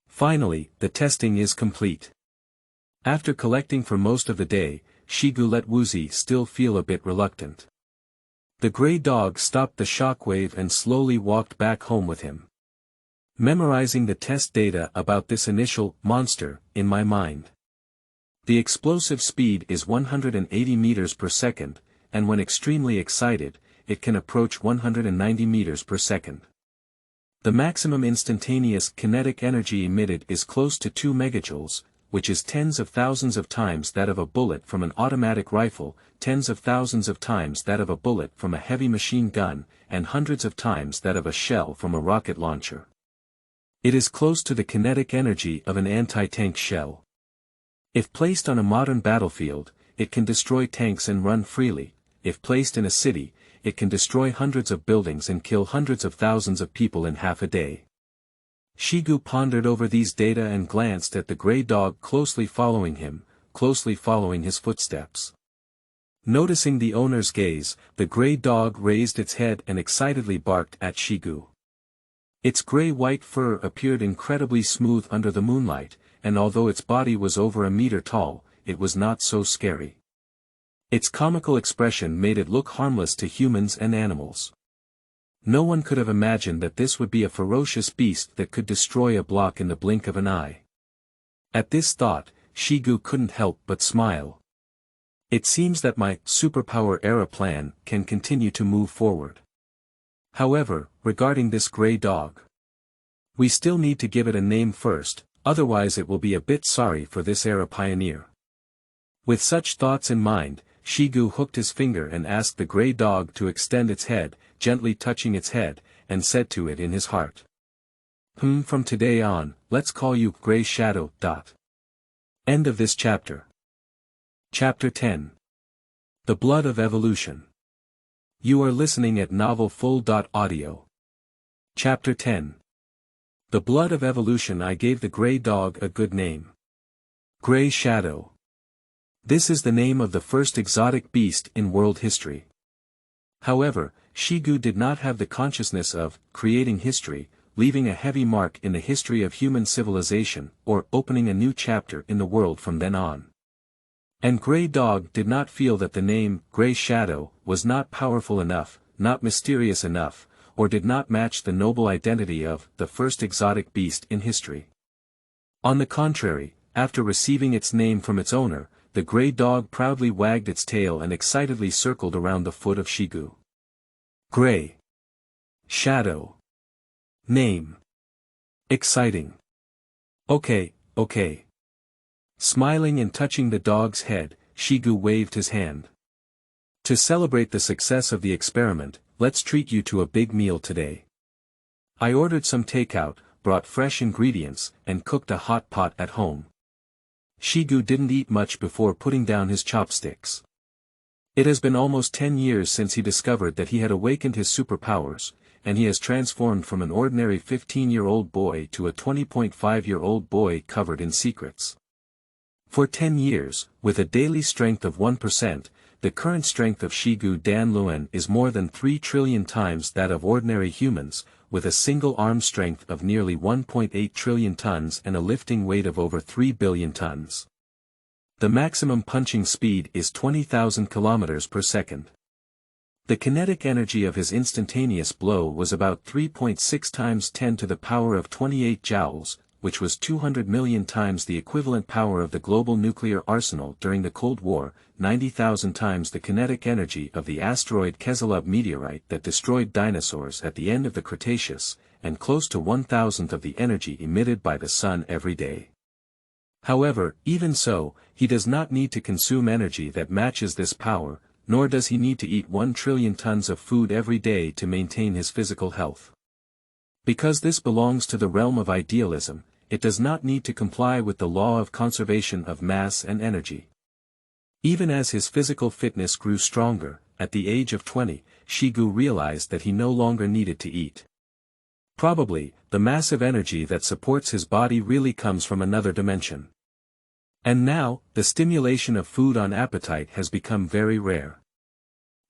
Finally, the testing is complete. After collecting for most of the day, Xigu let Woozy still feel a bit reluctant. The Grey Dog stopped the shockwave and slowly walked back home with him. Memorizing the test data about this initial monster in my mind. The explosive speed is 180 meters per second, and when extremely excited, it can approach 190 meters per second. The maximum instantaneous kinetic energy emitted is close to 2 megajoules, which is tens of thousands of times that of a bullet from an automatic rifle, tens of thousands of times that of a bullet from a heavy machine gun, and hundreds of times that of a shell from a rocket launcher. It is close to the kinetic energy of an anti-tank shell. If placed on a modern battlefield, it can destroy tanks and run freely. If placed in a city, it can destroy hundreds of buildings and kill hundreds of thousands of people in half a day. Xigu pondered over these data and glanced at the Grey Dog closely following him, closely following his footsteps. Noticing the owner's gaze, the Grey Dog raised its head and excitedly barked at Xigu. Its grey-white fur appeared incredibly smooth under the moonlight, and although its body was over a meter tall, it was not so scary. Its comical expression made it look harmless to humans and animals. No one could have imagined that this would be a ferocious beast that could destroy a block in the blink of an eye. At this thought, Xigu couldn't help but smile. It seems that my superpower era plan can continue to move forward. However, regarding this Grey Dog, we still need to give it a name first, otherwise it will be a bit sorry for this era pioneer. With such thoughts in mind, Xigu hooked his finger and asked the Grey Dog to extend its head, gently touching its head, and said to it in his heart. From today on, let's call you Grey Shadow. End of this chapter. Chapter 10. The Blood of Evolution. You are listening at novelfull.audio. Chapter 10. The blood of evolution. I gave the gray dog a good name. Gray Shadow. This is the name of the first exotic beast in world history. However, Xigu did not have the consciousness of creating history, leaving a heavy mark in the history of human civilization, or opening a new chapter in the world from then on. And Grey Dog did not feel that the name, Grey Shadow, was not powerful enough, not mysterious enough, or did not match the noble identity of the first exotic beast in history. On the contrary, after receiving its name from its owner, the Grey Dog proudly wagged its tail and excitedly circled around the foot of Xigu. Grey Shadow. Name. Exciting. Okay. Smiling and touching the dog's head, Xigu waved his hand. To celebrate the success of the experiment, let's treat you to a big meal today. I ordered some takeout, brought fresh ingredients, and cooked a hot pot at home. Xigu didn't eat much before putting down his chopsticks. It has been almost 10 years since he discovered that he had awakened his superpowers, and he has transformed from an ordinary 15-year-old boy to a 20.5-year-old boy covered in secrets. For 10 years, with a daily strength of 1%, the current strength of Xigu Danluan is more than 3 trillion times that of ordinary humans, with a single arm strength of nearly 1.8 trillion tons and a lifting weight of over 3 billion tons. The maximum punching speed is 20,000 kilometers per second. The kinetic energy of his instantaneous blow was about 3.6 times 10 to the power of 28 joules, which was 200 million times the equivalent power of the global nuclear arsenal during the Cold War, 90,000 times the kinetic energy of the asteroid Kezalub meteorite that destroyed dinosaurs at the end of the Cretaceous, and close to 1,000th of the energy emitted by the Sun every day. However, even so, he does not need to consume energy that matches this power, nor does he need to eat 1 trillion tons of food every day to maintain his physical health. Because this belongs to the realm of idealism, it does not need to comply with the law of conservation of mass and energy. Even as his physical fitness grew stronger, at the age of 20, Xigu realized that he no longer needed to eat. Probably, the massive energy that supports his body really comes from another dimension. And now, the stimulation of food on appetite has become very rare.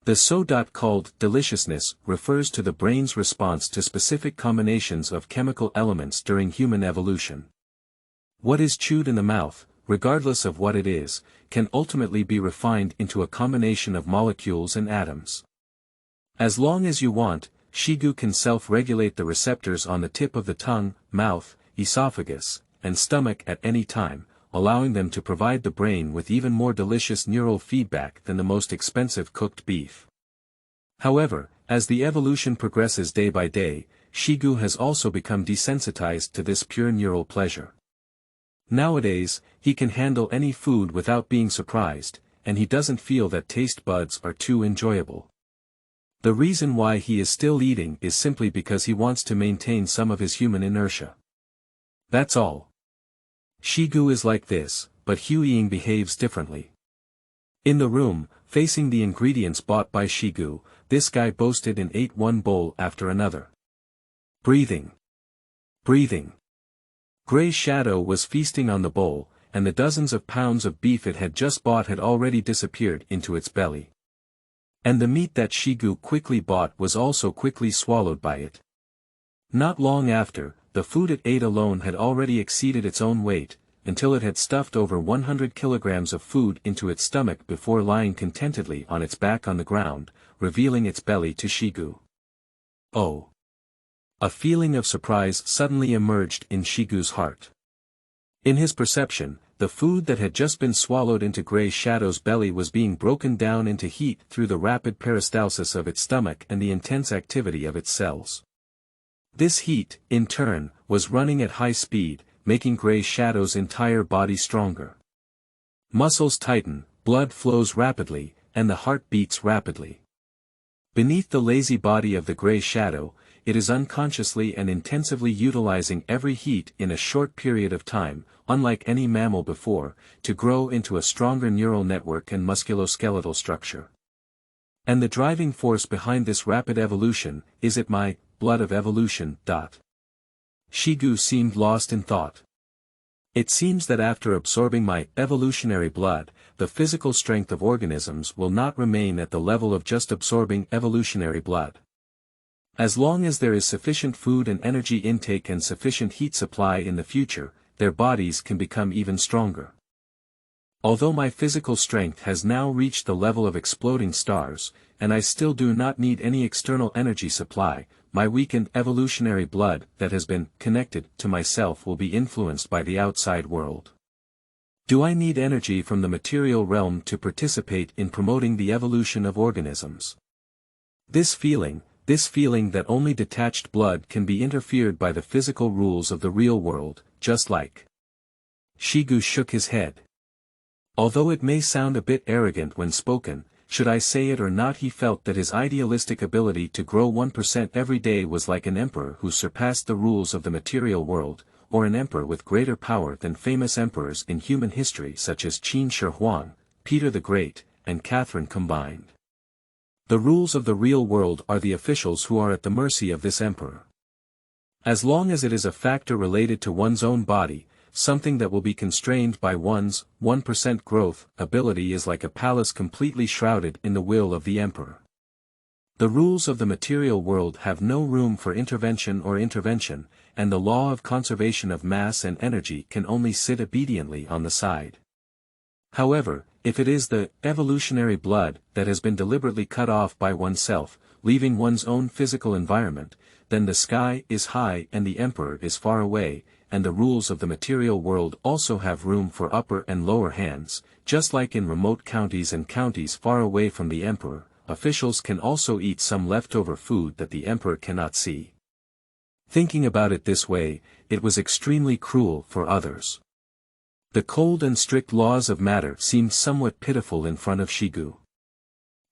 The so-called deliciousness refers to the brain's response to specific combinations of chemical elements during human evolution. What is chewed in the mouth, regardless of what it is, can ultimately be refined into a combination of molecules and atoms. As long as you want, Xigu can self-regulate the receptors on the tip of the tongue, mouth, esophagus, and stomach at any time, allowing them to provide the brain with even more delicious neural feedback than the most expensive cooked beef. However, as the evolution progresses day by day, Xigu has also become desensitized to this pure neural pleasure. Nowadays, he can handle any food without being surprised, and he doesn't feel that taste buds are too enjoyable. The reason why he is still eating is simply because he wants to maintain some of his human inertia. That's all. Xigu is like this, but Huiying behaves differently. In the room, facing the ingredients bought by Xigu, this guy boasted and ate one bowl after another. Breathing. Grey Shadow was feasting on the bowl, and the dozens of pounds of beef it had just bought had already disappeared into its belly. And the meat that Xigu quickly bought was also quickly swallowed by it. Not long after, the food it ate alone had already exceeded its own weight, until it had stuffed over 100 kilograms of food into its stomach before lying contentedly on its back on the ground, revealing its belly to Xigu. Oh! A feeling of surprise suddenly emerged in Shigu's heart. In his perception, the food that had just been swallowed into Grey Shadow's belly was being broken down into heat through the rapid peristalsis of its stomach and the intense activity of its cells. This heat, in turn, was running at high speed, making Grey Shadow's entire body stronger. Muscles tighten, blood flows rapidly, and the heart beats rapidly. Beneath the lazy body of the Grey Shadow, it is unconsciously and intensively utilizing every heat in a short period of time, unlike any mammal before, to grow into a stronger neural network and musculoskeletal structure. And the driving force behind this rapid evolution is my blood of evolution. Xigu seemed lost in thought. It seems that after absorbing my evolutionary blood, the physical strength of organisms will not remain at the level of just absorbing evolutionary blood. As long as there is sufficient food and energy intake and sufficient heat supply in the future, their bodies can become even stronger. Although my physical strength has now reached the level of exploding stars, and I still do not need any external energy supply, my weakened evolutionary blood that has been connected to myself will be influenced by the outside world. Do I need energy from the material realm to participate in promoting the evolution of organisms? This feeling that only detached blood can be interfered by the physical rules of the real world, just like. Xigu shook his head. Although it may sound a bit arrogant when spoken, should I say it or not, he felt that his idealistic ability to grow 1% every day was like an emperor who surpassed the rules of the material world, or an emperor with greater power than famous emperors in human history such as Qin Shi Huang, Peter the Great, and Catherine combined. The rules of the real world are the officials who are at the mercy of this emperor. As long as it is a factor related to one's own body, something that will be constrained by one's 1% growth ability is like a palace completely shrouded in the will of the emperor. The rules of the material world have no room for intervention, and the law of conservation of mass and energy can only sit obediently on the side. However, if it is the evolutionary blood that has been deliberately cut off by oneself, leaving one's own physical environment, then the sky is high and the emperor is far away, and the rules of the material world also have room for upper and lower hands, just like in remote counties and counties far away from the emperor, officials can also eat some leftover food that the emperor cannot see. Thinking about it this way, it was extremely cruel for others. The cold and strict laws of matter seemed somewhat pitiful in front of Xigu.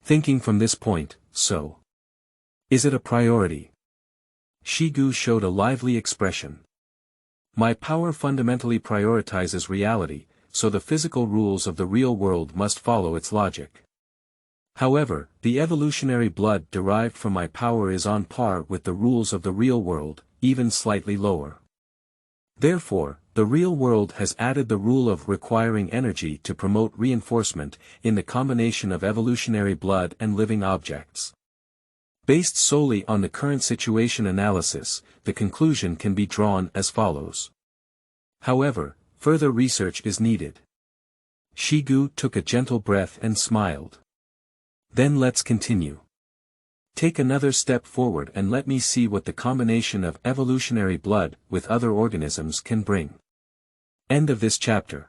Thinking from this point, so. Is it a priority? Xigu showed a lively expression. My power fundamentally prioritizes reality, so the physical rules of the real world must follow its logic. However, the evolutionary blood derived from my power is on par with the rules of the real world, even slightly lower. Therefore, the real world has added the rule of requiring energy to promote reinforcement in the combination of evolutionary blood and living objects. Based solely on the current situation analysis, the conclusion can be drawn as follows. However, further research is needed. Xigu took a gentle breath and smiled. Then let's continue. Take another step forward and let me see what the combination of evolutionary blood with other organisms can bring. End of this chapter.